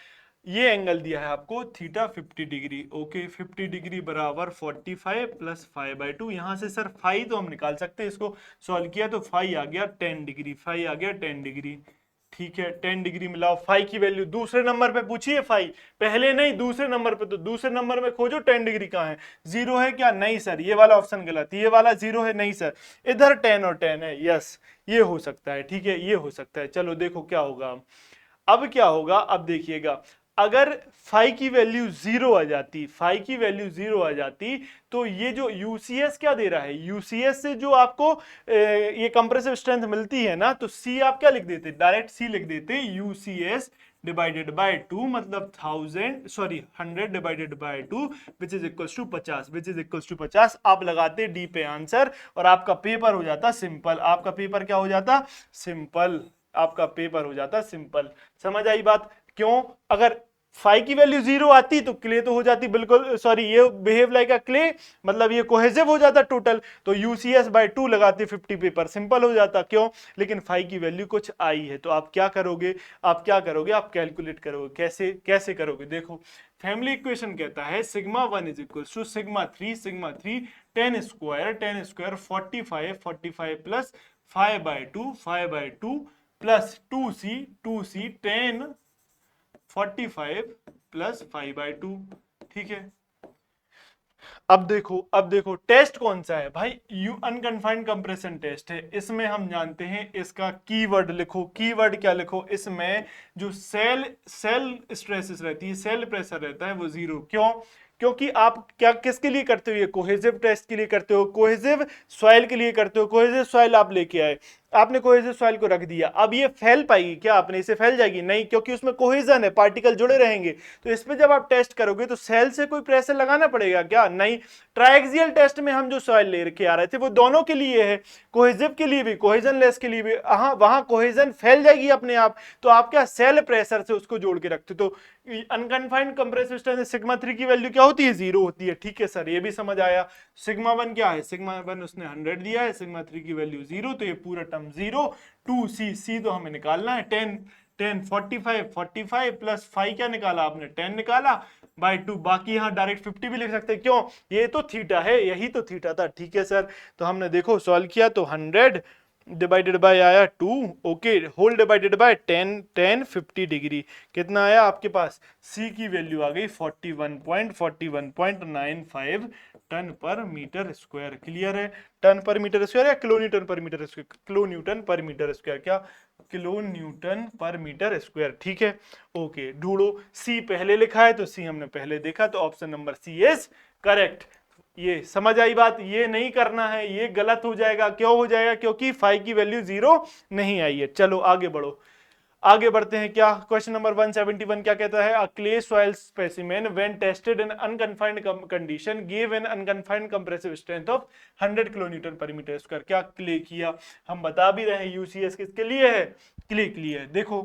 ये एंगल दिया है आपको थीटा 50 डिग्री, ओके, 50 डिग्री बराबर 45 प्लस 5/2। यहां से सर फाई तो हम निकाल सकते हैं, इसको सॉल्व किया तो फाई आ गया 10 डिग्री, फाई आ गया 10 डिग्री, ठीक है। 10 डिग्री मिलाओ, फाई की वैल्यू दूसरे नंबर पे पूछिए, फाई पहले नहीं दूसरे नंबर पे, तो दूसरे नंबर में खोजो 10 डिग्री कहाँ है, 0 है क्या, नहीं सर ये वाला ऑप्शन गलत, ये वाला 0 है, नहीं सर इधर 10 और 10 है, यस ये हो सकता है, ठीक है, ये हो सकता है। चलो देखो क्या होगा, अब क्या होगा, अब देखिएगा, अगर फाई की वैल्यू 0 आ जाती, फाई की वैल्यू 0 आ जाती, तो ये जो यूसीएस क्या दे रहा है, यूसीएस से जो आपको ये कंप्रेसिव स्ट्रेंथ मिलती है ना, तो सी आप क्या लिख देते, डायरेक्ट सी लिख देते, यूसीएस डिवाइडेड बाय 2 मतलब 100 divided by 2 which is equals to 50, which is equals to 50। आप लगाते डी पे आंसर और आपका पेपर हो जाता सिंपल, आपका पेपर क्या हो जाता, सिंपल, आपका पेपर हो जाता सिंपल। समझ आई बात, क्यों, अगर फाई की वैल्यू 0 आती तो क्ले तो हो जाती बिल्कुल, सॉरी ये बिहेव लाइक अ क्ले, मतलब ये कोहेसिव हो जाता टोटल, तो यूसीएस बाय 2 लगाते 50, पेपर सिंपल हो जाता, क्यों, लेकिन फाई की वैल्यू कुछ आई है, तो आप क्या करोगे, आप कैलकुलेट करोगे, कैसे करोगे, देखो फैमिली इक्वेशन कहता है sigma 1 is equal to sigma 3 10 square 45 plus 5/2 plus 2c 10 45 plus 5/2, ठीक है। अब देखो टेस्ट कौन सा है भाई, यू अनकन्फाइंड कंप्रेशन टेस्ट है। इसमें हम जानते हैं, इसका कीवर्ड लिखो, कीवर्ड क्या लिखो, इसमें जो सेल स्ट्रेसेस रहती है, सेल प्रेशर रहता है वो 0, क्यों, क्योंकि आप क्या किसके लिए करते हो, ये कोहेसिव टेस्ट के लिए करते हो, कोहेसिव सॉइल के लिए करते हो, कोहेसिव सॉइल आप लेके आए, आपने कोहेसिव सॉइल को रख दिया, अब ये फैल पाएगी क्या, आपने इसे फैल जाएगी नहीं, क्योंकि उसमें कोहेजन है, पार्टिकल जुड़े रहेंगे, तो इस पे जब आप टेस्ट करोगे तो सेल से कोई प्रेशर लगाना पड़ेगा क्या, नहीं। ट्राइएक्सियल टेस्ट में हम जो सॉइल लेके आ रहे थे वो दोनों के लिए है, कोहेसिव के लिए भी, कोहेजन लेस के लिए भी, वहां कोहेजन फैल जाएगी अपने आप, तो आप क्या सेल प्रेशर से उसको जोड़ के रखते, तो अनकन्फाइंड कंप्रेसिव स्ट्रेंथ सिग्मा 3 की वैल्यू क्या होती है, 0 होती है, ठीक है सर ये भी समझ आया। सिग्मा 1 क्या है, सिग्मा 1 उसने 100 दिया है, सिग्मा 3 की वैल्यू 0, तो ये पूरा टर्म 0, 2c तो हमें निकालना है 10 45 प्लस 5 क्या निकाला आपने, 10 निकाला बाय 2, बाकी यहाँ डायरेक्ट 50 भी लिख सकते हैं, क्यों, ये तो थीटा है, यही तो थीटा था, ठीक है सर। तो हमने देखो सॉल्व किया तो 100 डिवाइडेड बाय आया 2, okay, whole divided by 10 50 degree, कितना आया आपके पास, सी की वैल्यू आ गई 41.95 टन पर मीटर स्क्वायर। क्लियर है, टन पर मीटर स्क्वायर या किलो न्यूटन पर मीटर स्क्वायर, किलो न्यूटन पर मीटर स्क्वायर, क्या किलो न्यूटन पर मीटर स्क्वायर, ठीक है, ओके। ढूंढो, सी पहले लिखा है तो सी हमने पहले देखा, तो option number C is correct. ये समझ आई बात, ये नहीं करना है, ये गलत हो जाएगा, क्यों हो जाएगा, क्योंकि फाई की वैल्यू 0 नहीं आई है। चलो आगे बढ़ो, आगे बढ़ते हैं। क्या क्वेश्चन नंबर 171 क्या कहता है? A clay soil specimen when tested in unconfined condition give an unconfined compressive strength of 100 kilonewton पर मीटर स्क्वायर। क्या क्ले किया? हम बता भी रहे हैं यूसीएस किसके लिए है? क्ले के लिए है। देखो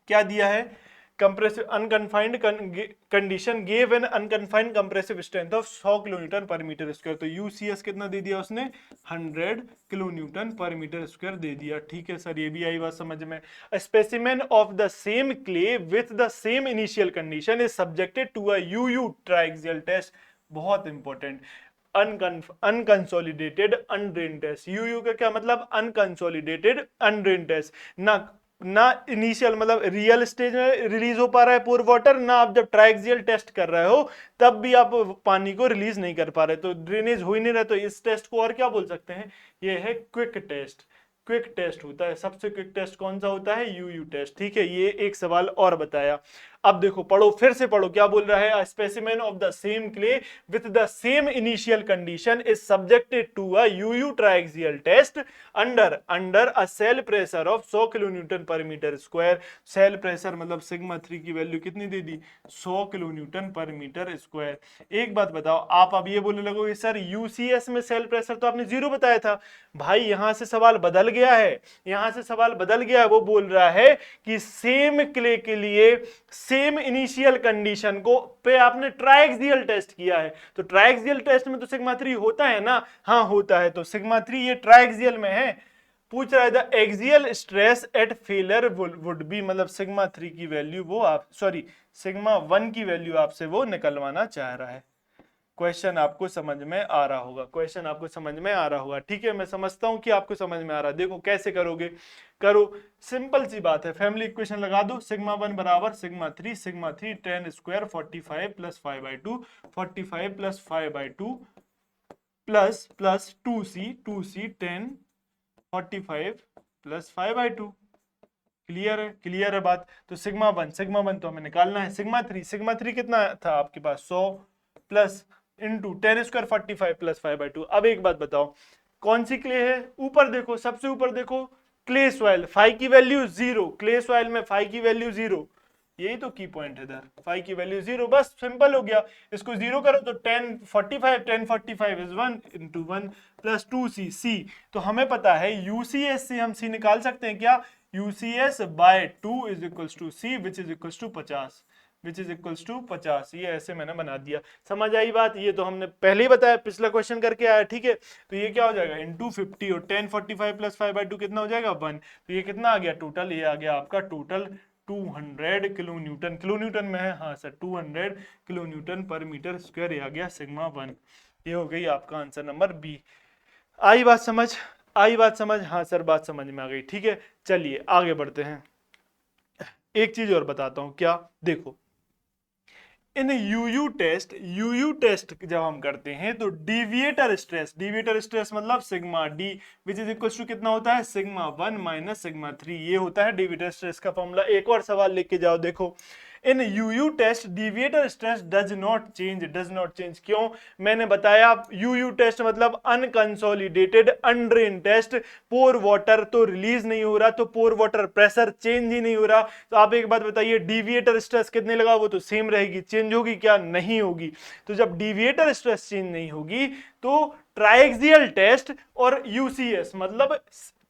क्या दिया है? Compressive unconfined condition give an unconfined compressive strength of 100 kilonewton पर मीटर स्क्वायर। तो यूसीएस कितना दे दिया उसने? 100 किलोन्यूटन पर मीटर स्क्वायर दे दिया। ठीक है सर, ये भी आई बात समझ में। Specimen of the same clay with the same initial condition is subjected to a UU triaxial test. बहुत important. Unconsolidated undrained test. UU का क्या मतलब? Unconsolidated undrained test. ना इनिशियल मतलब रियल स्टेज में रिलीज हो पा रहा है पोर वाटर, ना आप जब ट्राइएक्सियल टेस्ट कर रहे हो तब भी आप पानी को रिलीज नहीं कर पा रहे, तो ड्रेनेज हो ही नहीं रहा। तो इस टेस्ट को और क्या बोल सकते हैं? ये है क्विक टेस्ट। क्विक टेस्ट होता है। सबसे क्विक टेस्ट कौन सा होता है? UU test. ठीक है, ये एक सवाल और बताया। अब देखो पढ़ो, फिर से पढ़ो क्या बोल रहा है? Specimen of the same clay with the same initial condition is subjected to a UU triaxial test under a cell pressure of 100 kilonewton पर मीटर स्क्वायर। सेल प्रेशर मतलब सिग्मा 3 की वैल्यू कितनी दे दी? 100 किलोन्यूटन पर मीटर स्क्वायर। एक बात बताओ, आप अब ये बोलने लगोगे सर यूसीएस में सेल प्रेशर तो आपने 0 बताया था। भाई यहां से सवाल बदल गया है, यहां से सवाल बदल गया है। वो बोल रहा है कि सेम क्ले के लिए सेम इनिशियल कंडीशन को पे आपने ट्राइएक्सियल टेस्ट किया है, तो ट्राइएक्सियल टेस्ट में तो सिग्मा 3 होता है ना? हाँ होता है। तो सिग्मा 3 ये ट्राइएक्सियल में है। पूछ रहा है the axial stress eight failure would be, मतलब सिग्मा 3 की वैल्यू वो आप सिग्मा 1 की वैल्यू आपसे वो निकलवाना चाह रहा है। क्वेश्चन आपको समझ में आ रहा होगा, क्वेश्चन आपको समझ में आ रहा होगा। ठीक है, मैं समझता हूं कि आपको समझ में आ रहा है। देखो कैसे करोगे, करो, सिंपल सी बात है। फैमिली इक्वेशन लगा दो। सिग्मा 1 बराबर sigma 3 10 square 45 plus 5/2 45 plus 5/2 plus 2c 10 45 plus 5/2। Clear है बात? तो सिग्मा 1 तो हमें निकालना है। सिग्मा 3 कितना था आपके पास? 100 प्लस इंटू 10 स्क्वायर 45 प्लस 5/2। अब एक बात बताओ, कौन सी क्ले है? ऊपर देखो, सबसे ऊपर देखो, क्ले सॉइल। फाइव की वैल्यू 0, क्ले सॉइल में फाइव की वैल्यू 0, यही तो की पॉइंट है इधर। फाइव की वैल्यू 0, बस सिंपल हो गया। इसको 0 करो तो 10 45 इज 1 इंटू 1 प्लस 2c। तो हमें पता है यूसीएस से हम सी निकाल सकते हैं क्या? UCS by 2 is equals to C which is equals to 50, which is equals to 50। ये ऐसे मैंने बना दिया। समझ आई बात? ये तो हमने पहले ही बताया, पिछला क्वेश्चन करके आया। ठीक है, तो ये क्या हो जाएगा? इंटू 50 और 10 45 प्लस 5/2 कितना हो जाएगा? 1। तो ये कितना आ गया टोटल? ये आ गया आपका total 200 kilo Newton. Kilo Newton में है, हाँ सर, 200 किलो न्यूटन पर मीटर स्क्वायर। ये आ गया सिग्मा 1। ये हो गई आपका आंसर नंबर बी। आई बात समझ? आई बात समझ? हाँ सर, बात समझ में आ गई। ठीक है, चलिए आगे बढ़ते हैं। एक चीज और बताता हूं। क्या? देखो, इन यूयू टेस्ट जब हम करते हैं तो डिविएटर स्ट्रेस मतलब sigma D which is equal to कितना होता है? Sigma 1 minus sigma 3। ये होता है डिविएटर स्ट्रेस का फॉर्मूला। एक और सवाल लेके जाओ। देखो, in UU test deviator stress does not change. क्यों? मैंने बताया यूयू टेस्ट मतलब unconsolidated undrained test. Pore water तो रिलीज नहीं हो रहा, तो पोर वाटर प्रेशर चेंज ही नहीं हो रहा। तो आप एक बात बताइए, डिविएटर स्ट्रेस कितने लगा? वो तो सेम रहेगी। चेंज होगी क्या? नहीं होगी। तो जब डिविएटर स्ट्रेस चेंज नहीं होगी तो ट्राइएक्सियल टेस्ट और यूसीएस मतलब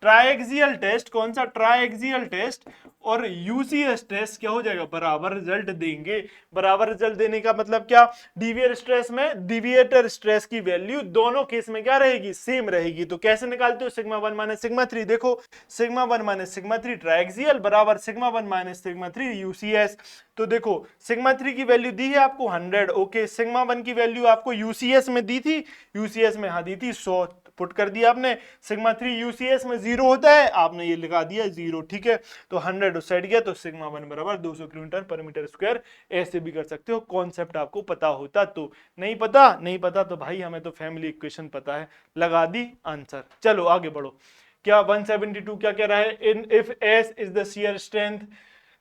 ट्राइएक्सियल टेस्ट, कौन सा? ट्राइएक्सियल टेस्ट और यूसीएस टेस्ट क्या हो जाएगा? बराबर रिजल्ट देंगे। बराबर रिजल्ट देने का मतलब क्या? डिविएटर स्ट्रेस की वैल्यू दोनों केस में क्या रहेगी? सेम रहेगी। तो कैसे निकालते हो? Sigma 1 minus sigma 3। देखो, सिग्मा 1 माइनस सिग्मा 3 ट्राइएक्सियल बराबर सिग्मा 1 माइनस सिग्मा 3 यूसीएस। तो देखो, सिग्मा 3 की वैल्यू दी है आपको 100, ओके। सिग्मा 1 की वैल्यू आपको यूसीएस में दी थी, यूसीएस में हाँ दी थी 100, पुट कर दिया आपने। सिग्मा 3 यूसीएस में 0 होता है, आपने ये लगा दिया 0। ठीक है, तो 100 उस साइड गया, तो सिग्मा 1 बराबर 200 किलोमीटर पर मीटर स्क्वायर। ऐसे भी कर सकते हो, कॉन्सेप्ट आपको पता होता तो। नहीं पता तो भाई हमें तो फैमिली इक्वेशन पता है, लगा दी आंसर। चलो आगे बढ़ो। क्या 172 क्या कह रहा है? In if S is the shear strength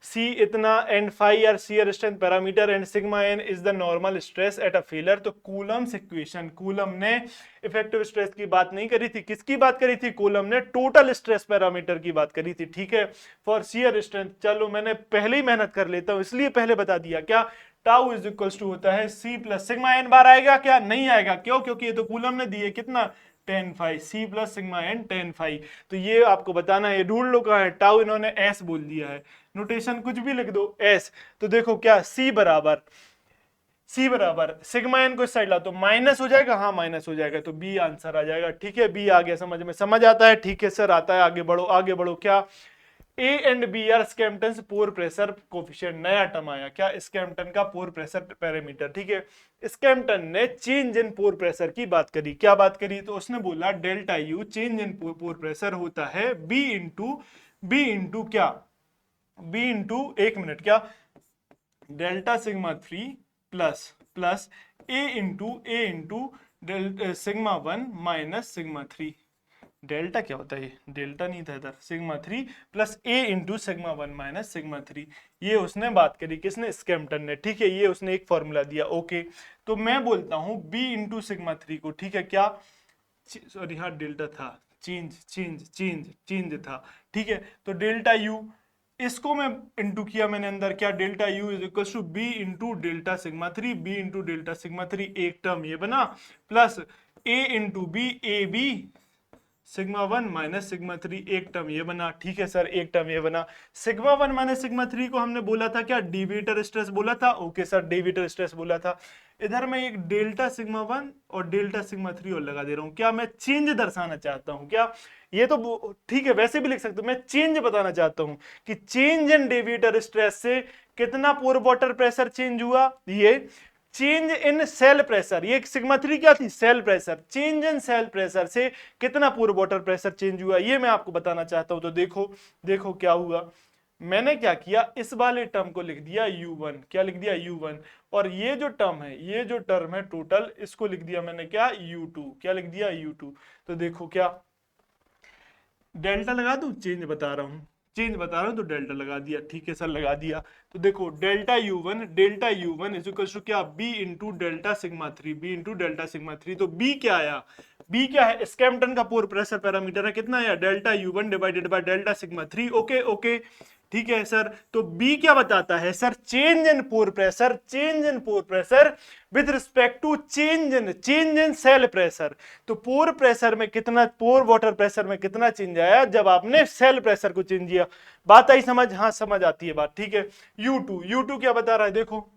C इतना and phi are shear strength parameter and sigma N is the normal stress at a failure. तो कूलम्स इक्वेशन, कूलम ने इफेक्टिव स्ट्रेस की बात नहीं करी थी, किसकी बात करी थी? कूलम ने टोटल स्ट्रेस पैरामीटर की बात करी थी, ठीक है, फॉर शियर स्ट्रेंथ। चलो मैंने पहले ही मेहनत कर लेता हूं इसलिए पहले बता दिया, क्या टाउ इज इक्वल्स टू होता है सी प्लस सिग्मा एन बार। आएगा क्या? नहीं आएगा, क्यों? क्योंकि ये तो कूलम ने दी है कितना, 10 phi, C plus sigma N 10 phi. तो ये आपको बताना है, ढूंढ लो कहां है टाउ, इन्होंने एस बोल दिया है, नोटेशन कुछ भी लिख दो एस। तो देखो क्या सी बराबर सिग्मा एन को इस साइड ला तो माइनस हो जाएगा, हाँ माइनस हो जाएगा, तो बी आंसर आ जाएगा, ठीक है। बी आ गया समझ में, समझ आता है, ठीक है सर आता है, आगे बढ़ो आगे बढ़ो। क्या A and B are Skempton pore pressure coefficient, नया टर्म आया, क्या स्कैम्पटन का पोर प्रेशर पैरामीटर, ठीक है। स्कैम्पटन ने चेंज इन पोर प्रेशर की बात करी, क्या बात करी? तो उसने बोला delta U change in pore pressure होता है बी इंटू क्या, बी इंटू, एक मिनट, क्या delta sigma 3 plus A into sigma 1 minus sigma 3। Delta क्या होता है? डेल्टा नहीं था इधर, sigma 3 plus A into sigma 1 minus sigma 3। ये उसने बात करी, किसने? स्कैम्पटन ने, ठीक है। ये उसने एक फॉर्मूला दिया, ओके। तो मैं बोलता हूं बी इंटू सिग्मा 3 को, ठीक है, क्या, सॉरी हाँ डेल्टा था, चेंज था, ठीक है। तो डेल्टा यू, इसको मैं इंटू किया मैंने अंदर, क्या delta U is equal to B into delta sigma 3, B into delta sigma 3 एक टर्म ये बना, plus A into B, A B sigma 1 minus sigma 3 एक टर्म ये बना, ठीक है सर, एक टर्म ये बना। सिग्मा 1 माइनस सिग्मा 3 को हमने बोला था क्या, डेविएटर स्ट्रेस बोला था, ओके सर डेविएटर स्ट्रेस बोला था। इधर मैं एक डेल्टा सिग्मा 1 और डेल्टा सिग्मा 3 और लगा दे रहा हूं, क्या मैं चेंज दर्शाना चाहता हूं, क्या ये तो ठीक है वैसे भी लिख सकते हो, मैं चेंज बताना चाहता हूं कि चेंज इन डेविएटर स्ट्रेस से कितना पोर वाटर प्रेशर चेंज हुआ, ये चेंज इन सेल प्रेशर, ये सिग्मा 3 क्या थी, cell pressure, change in cell pressure से कितना पोर वाटर प्रेशर चेंज हुआ, ये मैं आपको बताना चाहता हूं। तो देखो क्या हुआ, मैंने क्या किया, इस वाले टर्म को लिख दिया u1, क्या लिख दिया u1, और ये जो टर्म है टोटल, इसको लिख दिया मैंने क्या, u2, क्या लिख दिया u2। तो देखो क्या, डेल्टा लगा दूं, चेंज बता रहा हूं तो डेल्टा लगा दिया, ठीक है सर लगा दिया। तो देखो delta u1 is equal to क्या, b into delta sigma 3, b into delta sigma 3। तो b क्या आया, b क्या है, स्कैम्पटन का पोर प्रेशर पैरामीटर है, कितना आया, delta u1 divided by delta sigma 3, okay ठीक है सर। तो b क्या बताता है sir, change in pore pressure with respect to change in cell pressure. तो पोर प्रेशर में कितना, पोर वाटर प्रेशर में कितना चेंज आया जब आपने सेल प्रेशर को चेंज किया। बात आई समझ? हाँ समझ आती है बात, ठीक है। u2 क्या बता रहा है, देखो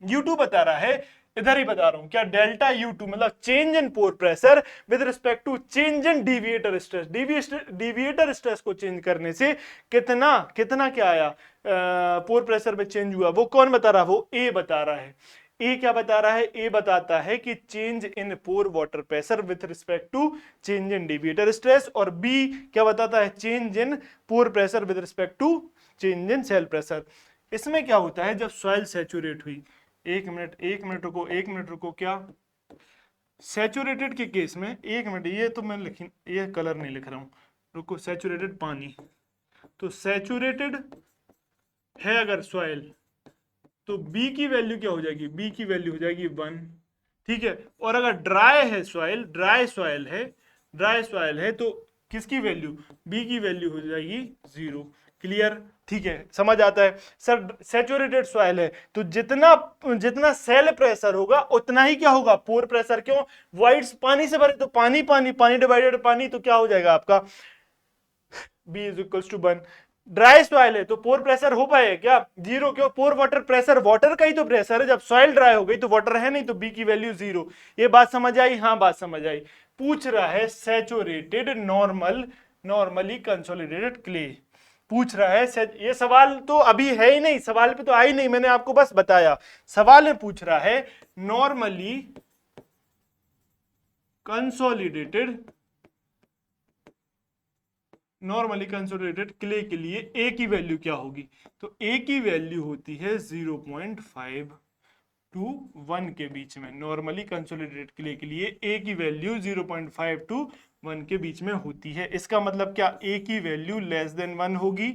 u2 बता रहा है, इधर ही बता रहा हूं, क्या डेल्टा u2 मतलब change in pore pressure with respect to change in deviator stress, deviator stress को चेंज करने से कितना क्या आया, पोर प्रेशर में चेंज हुआ। वो कौन बता रहा है, वो ए बता रहा है। ए क्या बता रहा है, ए बताता है कि change in pore water pressure with respect to change in deviator stress, और बी क्या बताता है, change in pore pressure with respect to change in cell pressure. इसमें क्या होता है, जब सॉइल सैचुरेट हुई, एक मिनट रुको, क्या सैचुरेटेड के केस में, एक मिनट, ये तो मैं ये कलर नहीं लिख रहा हूं, रुको, सैचुरेटेड पानी, तो सैचुरेटेड है अगर सॉइल, तो B की वैल्यू क्या हो जाएगी, B की वैल्यू हो जाएगी 1, ठीक है। और अगर ड्राई है सॉइल, ड्राई सॉइल है तो किसकी वैल्यू, B की वैल्यू हो जाएगी 0, क्लियर, ठीक है समझ आता है सर। सैचुरेटेड सॉइल है तो जितना सेल प्रेशर होगा उतना ही क्या होगा, पोर प्रेशर, क्यों, वॉइड्स पानी से भरे तो पानी डिवाइडेड पानी, तो क्या हो जाएगा आपका B is equal to 1। Dry soil है तो पोर प्रेशर हो पाएगा क्या, 0, क्यों, पोर वाटर प्रेशर, वाटर का ही तो प्रेशर है, जब सॉइल ड्राई हो गई तो वाटर है नहीं, तो B की वैल्यू 0। ये बात समझ आई, हाँ बात समझ आई। पूछ रहा है सैचुरेटेड नॉर्मली कंसोलिडेटेड क्ले, पूछ रहा है ये सवाल तो अभी है ही नहीं, सवाल पे तो आई नहीं, मैंने आपको बस बताया। सवाल में पूछ रहा है नॉर्मली कंसोलिडेटेड क्ले के लिए ए की वैल्यू क्या होगी, तो ए की वैल्यू होती है 0.5 टू 1 के बीच में। नॉर्मली कंसोलिडेटेड क्ले के लिए ए की वैल्यू 0.5 टू 1 के बीच में होती है। इसका मतलब क्या, ए की वैल्यू लेस देन 1 होगी,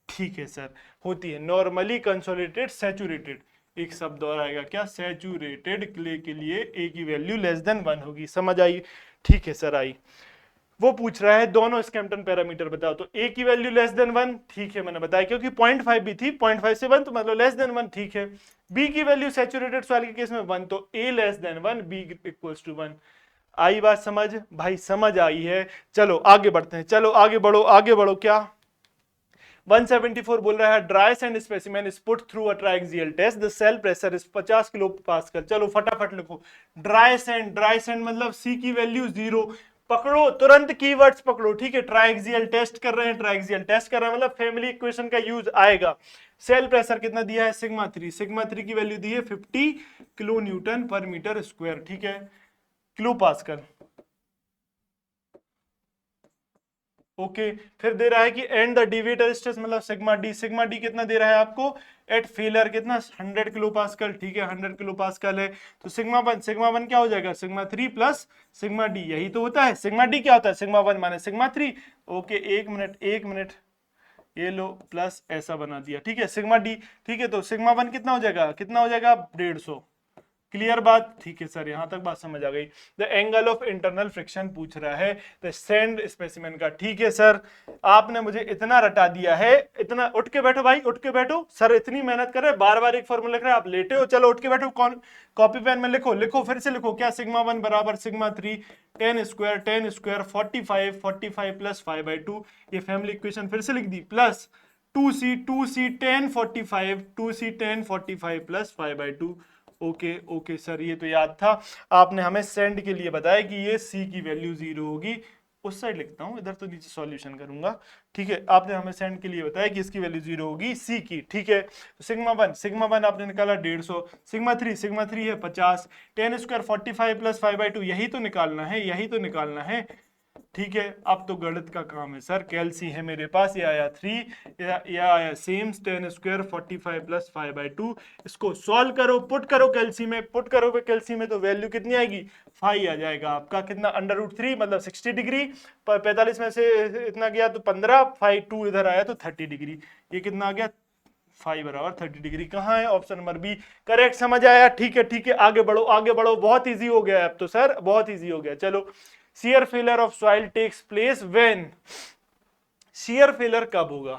ठीक है सर, होती है नॉर्मली कंसोलिडेटेड सैचुरेटेड, एक शब्द और आएगा क्या, सैचुरेटेड क्ले के लिए ए की वैल्यू लेस देन 1 होगी, समझ आई? ठीक है सर, आई। वो पूछ रहा है दोनों स्कैम्पटन पैरामीटर बताओ, तो ए की वैल्यू लेस देन 1, ठीक है मैंने बताया, क्योंकि 0.5 भी थी, 0.5 से 1 तो मतलब लेस देन 1, ठीक है। बी की वैल्यू सैचुरेटेड सॉइल के केस में 1, तो A less than 1, B equals to 1। आई बात समझ? भाई समझ आई है। चलो आगे बढ़ते हैं, चलो आगे बढ़ो, आगे बढ़ो। क्या 174 बोल रहा है, dry sand specimen is put through a triaxial test, the cell pressure is 50 kilo pascal. चलो फटाफट लिखो, ड्राई सैंड, ड्राई सैंड मतलब सी की वैल्यू 0, पकड़ो तुरंत कीवर्ड्स पकड़ो, ठीक है। ट्राइक्सियल टेस्ट कर रहे हैं, ट्राइक्सियल टेस्ट कर रहे हैं मतलब फैमिली इक्वेशन का यूज आएगा। सेल प्रेशर कितना दिया है, सिग्मा 3, सिग्मा 3 की वैल्यू दी है 50 किलो न्यूटन पर मीटर स्क्वायर, ठीक है, किलो पास्कल। ओके फिर दे रहा है कि एंड द डिविएटर स्ट्रेस मतलब सिग्मा डी, सिग्मा डी कितना दे रहा है आपको एट फेलर, कितना 100 किलो पास्कल, ठीक है 100 किलो पास्कल है। तो सिग्मा वन क्या हो जाएगा, सिग्मा 3 प्लस सिग्मा डी, यही तो होता है। सिग्मा डी क्या होता है, सिग्मा 1 माने सिग्मा 3। ओके एक मिनट, ये लो प्लस ऐसा बना दिया, ठीक है सिग्मा डी, ठीक है। तो सिग्मा 1 कितना हो जाएगा, 150। क्लियर बात, ठीक है सर, यहां तक बात समझ आ गई। The angle of internal friction पूछ रहा है द सैंड स्पेसिमेन का, ठीक है सर। आपने मुझे इतना रटा दिया है, इतना, उठ के बैठो भाई, उठ के बैठो, सर इतनी मेहनत कर रहे हैं, बार बार एक फॉर्मूला लिख रहे हैं, आप लेटे हो, चलो उठ के बैठो, कौन कॉपी पेन में लिखो, लिखो फिर से लिखो, क्या सिग्मा 1 बराबर सिग्मा 3 10 स्क्वायर 45 प्लस 5/2, ये फैमिली इक्वेशन फिर से लिख दी, plus 2c 10 45 2c 10 45 plus 5/2। Okay sir, ये तो याद था, आपने हमें सेंड के लिए बताया कि ये सी की वैल्यू 0 होगी। उस साइड लिखता हूं, इधर तो नीचे सॉल्यूशन करूंगा, ठीक है। आपने हमें सेंड के लिए बताया कि इसकी वैल्यू 0 होगी सी की, ठीक है। तो सिग्मा वन आपने निकाला 150, सिग्मा थ्री है 50, 10 स्क्वायर 45 प्लस 5/2, यही तो निकालना है, ठीक है। अब तो गणित का काम है सर, कैलसी है मेरे पास, ये आया 3, ये आया सेम 10 स्क्वायर 45 प्लस 5/2, इसको सॉल्व करो, पुट करो कैलसी में, पुट करोगे कैलसी में तो वैल्यू कितनी आएगी, 5 आ जाएगा आपका, कितना √3 मतलब 60 डिग्री, 45 में से इतना गया तो 15, 5 2 इधर आया तो 30 डिग्री, ये कितना आ गया 5 बराबर 30 डिग्री। कहाँ है, ऑप्शन नंबर बी करेक्ट, समझ आया, ठीक है, आगे बढ़ो, बहुत ईजी हो गया अब तो सर, बहुत ईजी हो गया। चलो, shear failure of soil takes place when, shear failure कब होगा,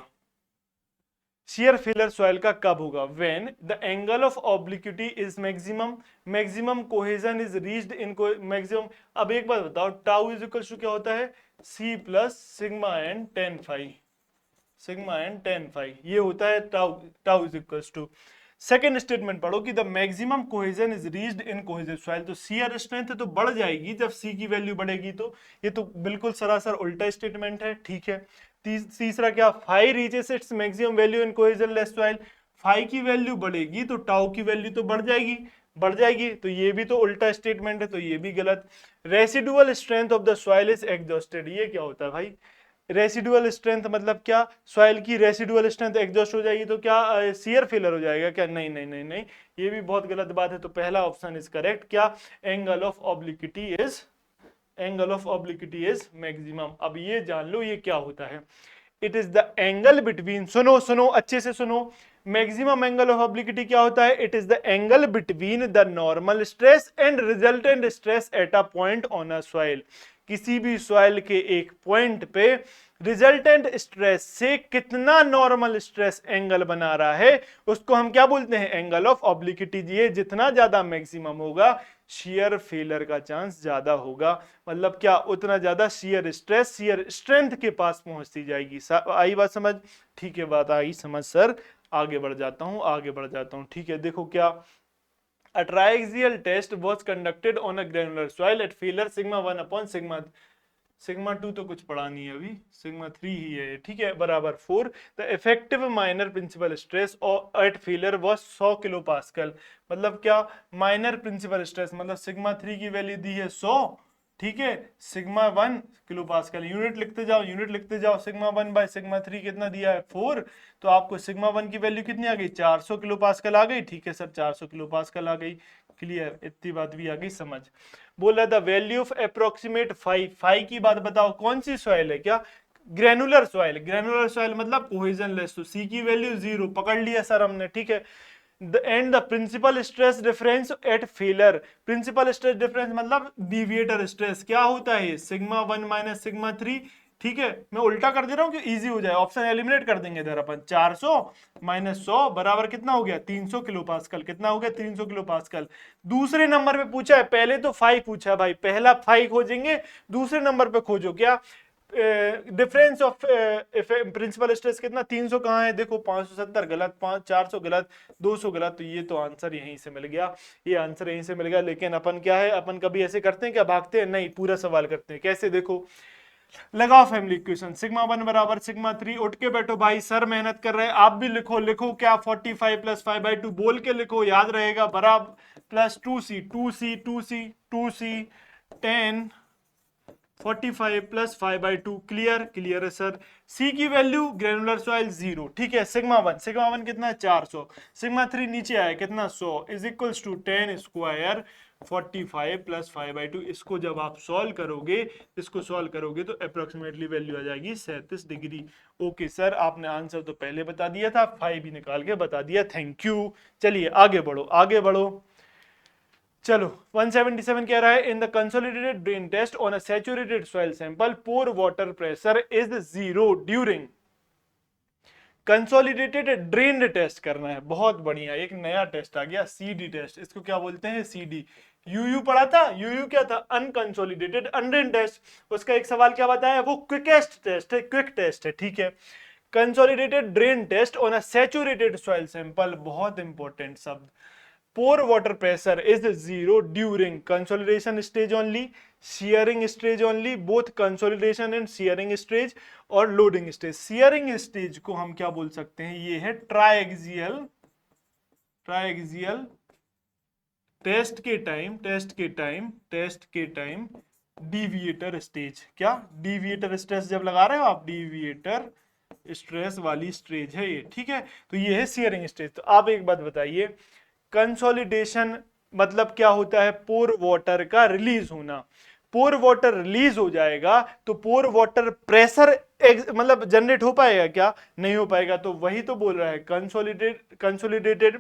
shear failure soil का कब होगा, when the angle of obliquity is maximum cohesion is reached in maximum। अब एक बात बताओ, टाउ इज इक्वल टू क्या होता है, c plus sigma N tan phi, ये होता है tau is equal to. Second statement पढ़ो कि the maximum cohesion is reached in cohesive soil, तो शियर स्ट्रेंथ तो बढ़ जाएगी जब सी की वैल्यू बढ़ेगी, तो ये तो बिल्कुल सरासर उल्टा स्टेटमेंट है, ठीक है। तीसरा क्या, phi reaches its maximum value in cohesion less soil, phi की वैल्यू बढ़ेगी तो टाउ की वैल्यू तो बढ़ जाएगी, तो ये भी तो उल्टा स्टेटमेंट है, तो ये भी गलत। Residual strength of the soil is exhausted, ये क्या होता है भाई, रेसिडुअल स्ट्रेंथ मतलब क्या, सॉइल की रेसिडुअल स्ट्रेंथ एग्जॉस्ट हो जाएगी तो क्या शियर फेलर हो जाएगा क्या, नहीं, ये भी बहुत गलत बात है। तो पहला ऑप्शन इज करेक्ट, क्या, angle of obliquity is maximum. अब ये जान लो ये क्या होता है, it is the angle between, सुनो अच्छे से सुनो, मैक्सिमम एंगल ऑफ ऑब्लिक्विटी क्या होता है, it is the angle between the normal stress and resultant stress at a point on a soil, किसी भी सॉइल के एक पॉइंट पे रिजल्टेंट स्ट्रेस से कितना नॉर्मल स्ट्रेस एंगल बना रहा है उसको हम क्या बोलते हैं, एंगल ऑफ ऑब्लिक्विटी। ये जितना ज्यादा मैक्सिमम होगा शियर फेलर का चांस ज्यादा होगा, मतलब क्या, उतना ज्यादा शियर स्ट्रेंथ के पास पहुंचती जाएगी। आई बात समझ, ठीक है, बात आई समझ सर। आगे बढ़ जाता हूं, ठीक है। देखो क्या, a triaxial test was conducted on a granular soil at failure sigma 1 upon sigma 2 तो कुछ पढ़ा नहीं है अभी, sigma 3 ही है, ठीक है, बराबर 4। the effective minor principal stress at failure was 100 kilo pascal, मतलब क्या, माइनर प्रिंसिपल स्ट्रेस मतलब सिग्मा 3 की वैल्यू दी है 100, ठीक है, सिग्मा 1 किलो पास्कल, यूनिट लिखते जाओ, सिग्मा 1 बाय सिग्मा 3 कितना दिया है 4, तो आपको सिग्मा 1 की वैल्यू कितनी आ गई, 400 किलो पास्कल आ गई, ठीक है सर, 400 किलो पास्कल आ गई, क्लियर, इतनी बात भी आ गई समझ। बोला the value of approximate phi की बात बताओ, कौन सी सॉइल है, क्या ग्रेनुलर सॉइल, ग्रेनुलर सॉइल मतलब कोहेजन लेस, तो सी की वैल्यू 0 पकड़ लिया सर हमने, ठीक है। And the principal stress difference at failure, principal stress difference मतलब डिविएटर स्ट्रेस क्या होता है, सिग्मा 1 माइनस सिग्मा 3, ठीक है। मैं उल्टा कर दे रहा हूं कि इजी हो जाए, ऑप्शन एलिमिनेट कर देंगे इधर अपन। 400 माइनस 100 बराबर कितना हो गया 300 किलो पास्कल, कितना हो गया 300 किलो पास्कल। दूसरे नंबर पे पूछा है, पहले तो फाई पूछा भाई, पहला फाई खोजेंगे, दूसरे नंबर पे खोजो क्या डिफरेंस ऑफ प्रिंसिपल स्ट्रेस कितना 300 कहाँ है, देखो 570 गलत, 400 गलत, 200 गलत, तो ये तो आंसर यहीं से मिल गया, ये आंसर यहीं से मिल गया। लेकिन अपन क्या है, अपन कभी ऐसे करते हैं क्या, भागते हैं नहीं, पूरा सवाल करते हैं। कैसे, देखो लगाओ फैमिली इक्वेशन, सिग्मा 1 बराबर सिग्मा 3, उठ के बैठो भाई, सर मेहनत कर रहे हैं, आप भी लिखो, लिखो क्या 45 प्लस 5/2 बोल के लिखो, याद रहेगा, बराबर plus 2c 2c 2c 2c 10 45 plus 5/2, clear, clear है सर। सी की वैल्यू ग्रेनुलर सॉइल 0, ठीक है। सिग्मा 1 कितना है 400, सिग्मा 3 नीचे आया कितना 100 is equals to 10 square 45 plus 5/2। इसको जब आप सॉल्व करोगे, इसको सॉल्व करोगे तो अप्रोक्सीमेटली वैल्यू आ जाएगी 37 डिग्री। ओके सर, आपने आंसर तो पहले बता दिया था, 5 भी निकाल के बता दिया, थैंक यू। चलिए आगे बढ़ो, आगे बढ़ो। चलो 177 कह रहा है, in the consolidated drain test on a saturated soil sample pore water pressure is 0 during, consolidated drain test करना है। बहुत बढ़िया, एक नया टेस्ट आ गया, सीडी टेस्ट, इसको क्या बोलते हैं, सीडी। यूयू पढ़ा था, यूयू क्या था, अनकंसोलिडेटेड अनड्रेन टेस्ट, उसका एक सवाल क्या बताया, वो क्विकेस्ट टेस्ट है, क्विक टेस्ट है, ठीक है। Consolidated drain test on a saturated soil sample, बहुत इंपॉर्टेंट शब्द, pore water pressure is 0 during consolidation stage only, shearing stage only, both consolidation and shearing stage, और loading stage। shearing stage को हम क्या बोल सकते हैं, ये है ट्राइएक्सियल, ट्राइएक्सियल टेस्ट के टाइम डिविएटर स्टेज, क्या डिविएटर स्ट्रेस जब लगा रहे हो आप, डिविएटर स्ट्रेस वाली स्टेज है ये, ठीक है। तो ये है शेयरिंग स्टेज। तो आप एक बात बताइए, कंसोलिडेशन मतलब क्या होता है, पोर वाटर का रिलीज होना। पोर वाटर रिलीज हो जाएगा तो पोर वाटर प्रेशर मतलब जनरेट हो पाएगा क्या, नहीं हो पाएगा। तो वही तो बोल रहा है, consolidated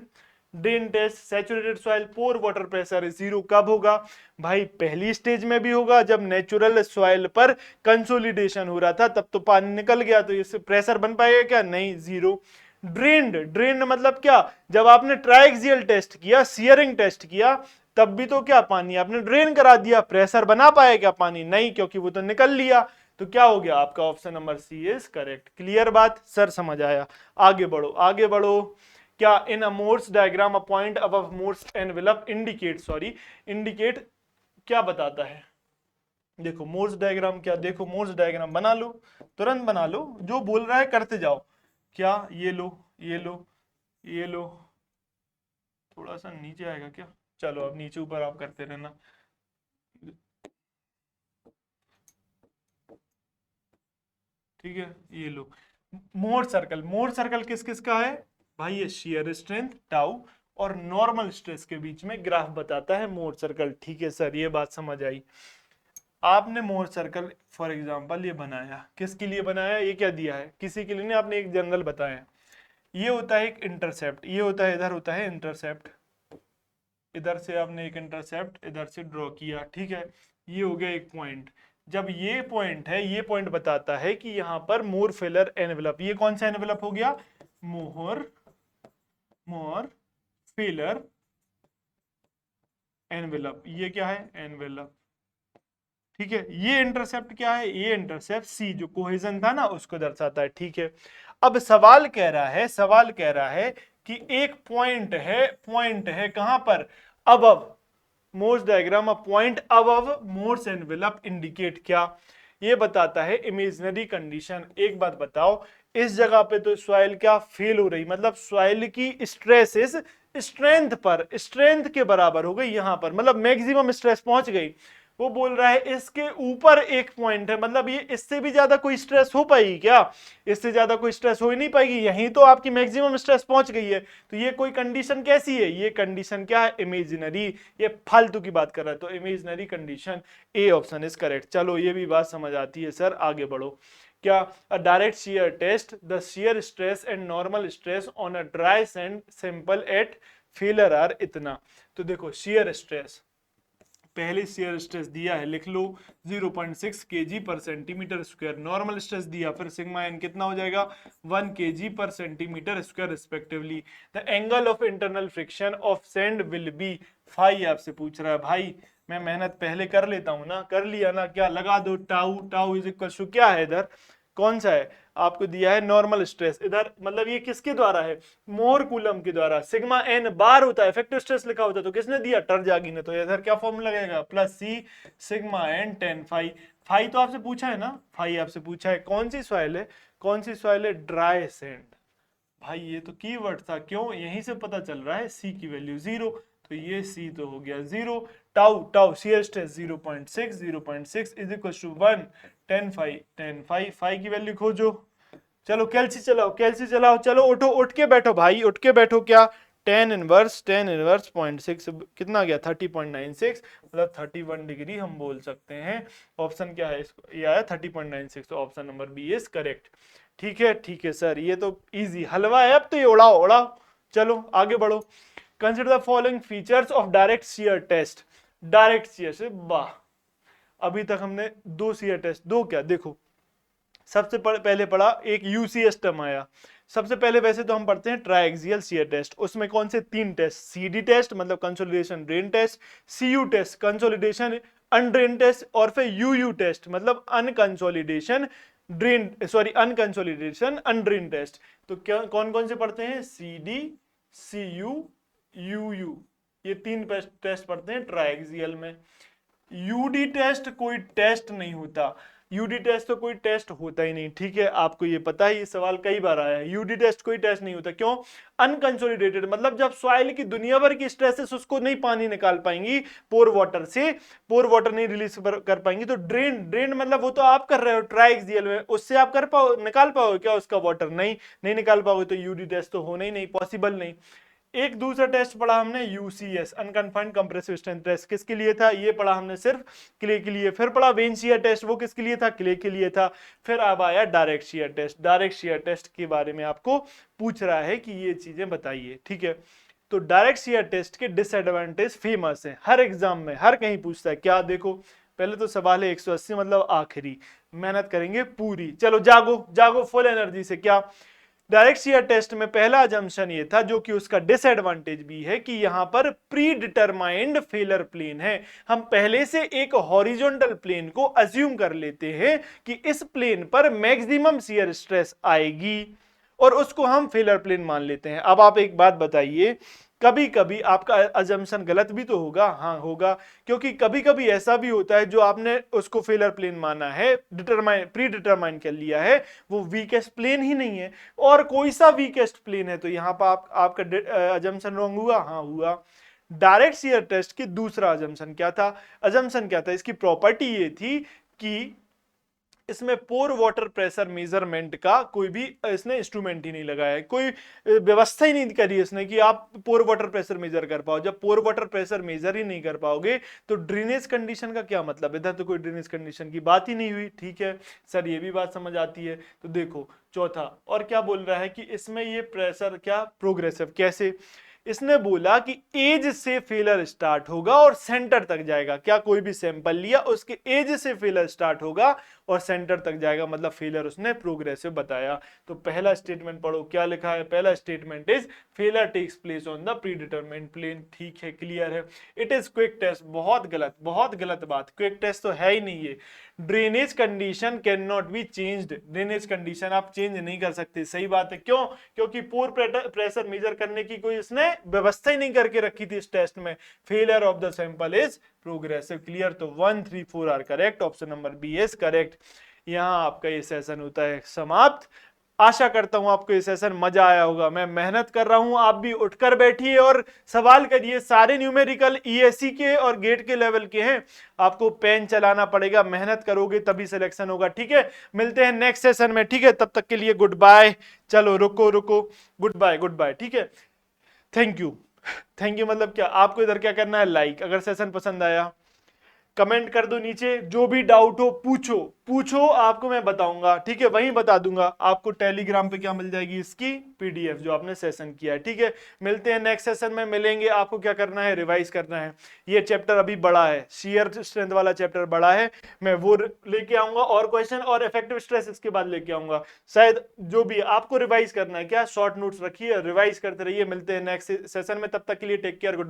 drain test saturated soil pore water pressure 0 कब होगा भाई, पहली स्टेज में भी होगा जब नेचुरल सॉइल पर कंसोलिडेशन हो रहा था, तब तो पानी निकल गया, तो इससे प्रेशर बन पाएगा क्या, नहीं, 0। ड्रेन्ड मतलब क्या, जब आपने ट्राइएक्सियल टेस्ट किया, शियरिंग टेस्ट किया, तब भी तो क्या, पानी आपने ड्रेन करा दिया, प्रेशर बना पाया क्या पानी, नहीं, क्योंकि वो तो निकल लिया। तो क्या हो गया आपका option number C is correct. Clear बात सर, समझ आया। आगे बढ़ो, आगे बढ़ो। क्या in a Mohr's diagram a point above Morse envelope indicate क्या बताता है, देखो मोर्स डायग्राम क्या, देखो मोर्स डायग्राम बना लो, तुरंत बना लो, जो बोल रहा है करते जाओ। क्या, ये लो, ये लो, ये लो, थोड़ा सा नीचे आएगा क्या, चलो अब नीचे ऊपर आप करते रहना। ठीक है, ये लो मोर सर्कल किस किस का है भाई, ये शियर स्ट्रेंथ टाउ और नॉर्मल स्ट्रेस के बीच में ग्राफ बताता है मोर सर्कल, ठीक है सर, ये बात समझ आई। आपने मोर सर्कल फॉर एग्जांपल ये बनाया, किसके लिए बनाया, ये क्या दिया है, किसी के लिए नहीं, आपने एक जनरल बताया। ये होता है एक इंटरसेप्ट, ये होता है, इधर होता है इंटरसेप्ट, इधर से आपने एक इंटरसेप्ट इधर से ड्रॉ किया, ठीक है। ये हो गया एक पॉइंट, जब ये पॉइंट है, ये पॉइंट बताता है कि यहां पर मोर फेलर एनवेलप, ये कौन सा एनवेलप हो गया, मोर फेलर एनवेलप, ये क्या है, एनवेलप, ठीक है। ये इंटरसेप्ट क्या है, ये इंटरसेप्ट सी, जो कोहेजन था ना उसको दर्शाता है, ठीक है। अब सवाल कह रहा है कि एक पॉइंट है कहां पर, above Mohr's diagram a point above Morse envelope indicate क्या, ये बताता है इमेजिनरी कंडीशन। एक बात बताओ, इस जगह पे तो सॉइल क्या फेल हो रही, मतलब सॉइल की स्ट्रेसेस स्ट्रेंथ के बराबर हो गई, यहां पर मतलब मैक्सिमम स्ट्रेस पहुंच गई। वो बोल रहा है इसके ऊपर एक पॉइंट है, मतलब ये इससे भी ज्यादा कोई स्ट्रेस हो पाएगी क्या, इससे ज्यादा कोई स्ट्रेस हो ही नहीं पाएगी, यहीं तो आपकी मैक्सिमम स्ट्रेस पहुंच गई है। तो ये कोई कंडीशन कैसी है, ये कंडीशन क्या है, इमेजिनरी, ये फालतू की बात कर रहा है, तो imaginary condition, A option is correct. चलो ये भी बात समझ आती है सर, आगे बढ़ो। क्या? A direct shear test, the shear stress and normal stress on a dry sand sample at failure are इतना। तो देखो शियर स्ट्रेस, पहले शियर स्ट्रेस दिया है, लिख लो 0.6 kg पर सेंटीमीटर स्क्वायर, नॉर्मल स्ट्रेस दिया, फिर सिग्मा एन कितना हो जाएगा 1 kg पर centimetre square respectively. The angle of internal friction of sand will be phi, आपसे पूछ रहा है भाई, मैं मेहनत पहले कर लेता हूं ना, कर लिया ना, क्या लगा दो tau, tau is equal to क्या है इधर, कौन सा है आपको दिया है नॉर्मल स्ट्रेस, इधर मतलब ये किसके द्वारा है, मोर कूलम के द्वारा, सिग्मा एन बार होता है, इफेक्टिव स्ट्रेस लिखा होता है, तो किसने दिया टरजागी ने, तो इधर क्या फॉर्मूला लगेगा plus C sigma N tan phi. Phi तो आपसे पूछा है ना, फाई आपसे पूछा है, कौन सी सॉइल है, कौन सी सॉइल है, ड्राई सैंड। भाई ये तो कीवर्ड था, क्यों, यहीं से पता चल रहा है सी की वैल्यू 0, तो ये सी तो हो गया 0। Tau, tau shear stress 0.6, 0.6 is equal to 1 10 phi, 10 phi, phi की वैल्यू खोजो। चलो कैलसी चलाओ, कैलसी चलाओ, चलो उठो, उठ के बैठो भाई, उठ के बैठो, क्या टेन इनवर्स 0.6 कितना गया 30.96, मतलब 31 डिग्री हम बोल सकते हैं। ऑप्शन क्या है इसको, ये आया 30.96, तो option number B is correct. ठीक है सर, ये तो इजी हलवा है, अब तो ये उड़ाओ उड़ाओ। चलो आगे बढ़ो। Consider the following features of direct shear test. Direct shear से वाह, अभी तक हमने दो शियर टेस्ट, दो क्या देखो, सबसे पहले पढ़ा एक यूसीएस टर्म आया, सबसे पहले वैसे तो हम पढ़ते हैं ट्राइएक्सियल शियर टेस्ट, उसमें कौन से तीन टेस्ट, सीडी टेस्ट मतलब consolidation drain test, CU test consolidation undrain test, और फिर यूयू टेस्ट मतलब unconsolidation drain, sorry unconsolidation undrain test. तो क्या कौन कौन से पढ़ते हैं, सीडी, सीयू, यूयू, ये तीन टेस्ट पढ़ते हैं ट्राइएक्सियल में। यूडी टेस्ट कोई टेस्ट नहीं होता, यूडी टेस्ट तो कोई टेस्ट होता ही नहीं, ठीक है, आपको ये पता है, ये सवाल कई बार आया है, यूडी टेस्ट कोई टेस्ट नहीं होता, क्यों, अनकंसोलिडेटेड मतलब जब सॉइल की दुनिया भर की स्ट्रेसेस उसको नहीं पानी निकाल पाएंगी पोर वाटर से, पोर वाटर नहीं रिलीज कर पाएंगी, तो ड्रेन, ड्रेन मतलब वो तो आप कर रहे हो ट्राइएक्सियल में, उससे आप कर पाओ, निकाल पाओगे क्या उसका वाटर, नहीं नहीं निकाल पाओगे, तो यूडी टेस्ट तो होना ही नहीं, पॉसिबल नहीं। एक दूसरा टेस्ट पढ़ा हमने UCS unconfined compressive strength test, किसके लिए था, ये पढ़ा हमने सिर्फ क्ले के लिए। फिर पढ़ा वेन शियर टेस्ट, वो किसके लिए था, क्ले के लिए था। फिर अब आया direct shear test, direct shear test के बारे में आपको पूछ रहा है कि ये चीजें बताइए, ठीक है। तो डायरेक्ट शियर टेस्ट के डिसएडवांटेज फेमस है, हर एग्जाम में हर कहीं पूछता है, क्या देखो, पहले तो सवाल है 180 मतलब आखिरी, मेहनत करेंगे पूरी, चलो जागो जागो फुल एनर्जी से। क्या डायरेक्ट शियर टेस्ट में पहला अजम्पशन ये था, जो कि उसका डिसएडवांटेज भी है, कि यहां पर प्री डिटरमाइंड फेलर प्लेन है, हम पहले से एक हॉरिजॉन्टल प्लेन को अज्यूम कर लेते हैं कि इस प्लेन पर मैक्सिमम शियर स्ट्रेस आएगी, और उसको हम फेलर प्लेन मान लेते हैं। अब आप एक बात बताइए, कभी कभी आपका अजम्पशन गलत भी तो होगा, हाँ होगा, क्योंकि कभी कभी ऐसा भी होता है जो आपने उसको फेलर प्लेन माना है, डिटरमाइन प्री डिटरमाइन कर लिया है, वो वीकेस्ट प्लेन ही नहीं है, और कोई सा वीकेस्ट प्लेन है, तो यहां पर आपका अजम्पशन रॉन्ग हुआ, हाँ हुआ। डायरेक्ट शियर टेस्ट की दूसरा अजम्पशन क्या था, अजम्पशन क्या था, इसकी प्रॉपर्टी ये थी कि इसमें पोर वाटर प्रेशर मेजरमेंट का कोई भी इसने इंस्ट्रूमेंट ही नहीं लगाया है, कोई व्यवस्था ही नहीं करी इसने कि आप पोर वाटर प्रेशर मेजर कर पाओ। जब पोर वाटर प्रेशर मेजर ही नहीं कर पाओगे तो ड्रेनेज कंडीशन का क्या मतलब, इधर तो कोई ड्रेनेज कंडीशन की बात ही नहीं हुई, ठीक है सर, ये भी बात समझ आती है। तो देखो चौथा, और क्या बोल रहा है कि इसमें ये प्रेशर क्या प्रोग्रेसिव, कैसे, इसने बोला कि एज से फेलर स्टार्ट होगा और सेंटर तक जाएगा, क्या कोई भी सैंपल लिया उसके एज से फेलर स्टार्ट होगा और सेंटर तक जाएगा, मतलब फेलर उसने प्रोग्रेसिव बताया। तो पहला स्टेटमेंट पढ़ो, क्या लिखा है, पहला statement is failure takes place on the predetermined plane, ठीक है क्लियर है। इट इज क्विक टेस्ट, बहुत गलत बात, क्विक टेस्ट तो है ही नहीं ये। Drainage condition can not be changed, drainage condition आप चेंज नहीं कर सकते, सही बात है, क्यों, क्योंकि पोर प्रेशर मेजर करने की कोई इसने व्यवस्था ही नहीं करके रखी थी इस टेस्ट में। Failure of the sample is progressive, clear, तो 1 3 4 are correct, option number B is correct. यहां आपका ये सेशन होता है समाप्त। आशा करता हूं आपको ये सेशन मजा आया होगा, मैं मेहनत कर रहा हूं, आप भी उठकर बैठिए और सवाल करिए, सारे न्यूमेरिकल ईएससी के और गेट के लेवल के हैं, आपको पेन चलाना पड़ेगा, मेहनत करोगे तभी सिलेक्शन होगा, ठीक है। मिलते हैं नेक्स्ट सेशन में, ठीक है, तब तक के लिए गुड बाय। चलो रुको, गुड बाय, ठीक है, थैंक यू मतलब क्या, आपको इधर क्या करना है, लाइक, अगर सेशन पसंद आया कमेंट कर दो नीचे, जो भी डाउट हो पूछो पूछो, आपको मैं बताऊंगा, ठीक है, वहीं बता दूंगा। आपको टेलीग्राम पे क्या मिल जाएगी, इसकी पीडीएफ जो आपने सेशन किया है, ठीक है। मिलते हैं नेक्स्ट सेशन में, मिलेंगे। आपको क्या करना है, रिवाइज करना है। ये चैप्टर अभी बड़ा है, शेयर स्ट्रेंथ वाला चैप्टर बड़ा है, मैं वो लेके आऊंगा और क्वेश्चन, और इफेक्टिव स्ट्रेस इसके बाद लेके आऊंगा शायद। जो भी आपको रिवाइज करना है, क्या शॉर्ट नोट्स रखिए, रिवाइज करते रहिए। मिलते हैं नेक्स्ट सेशन में, तब तक के लिए टेक केयर, गुड।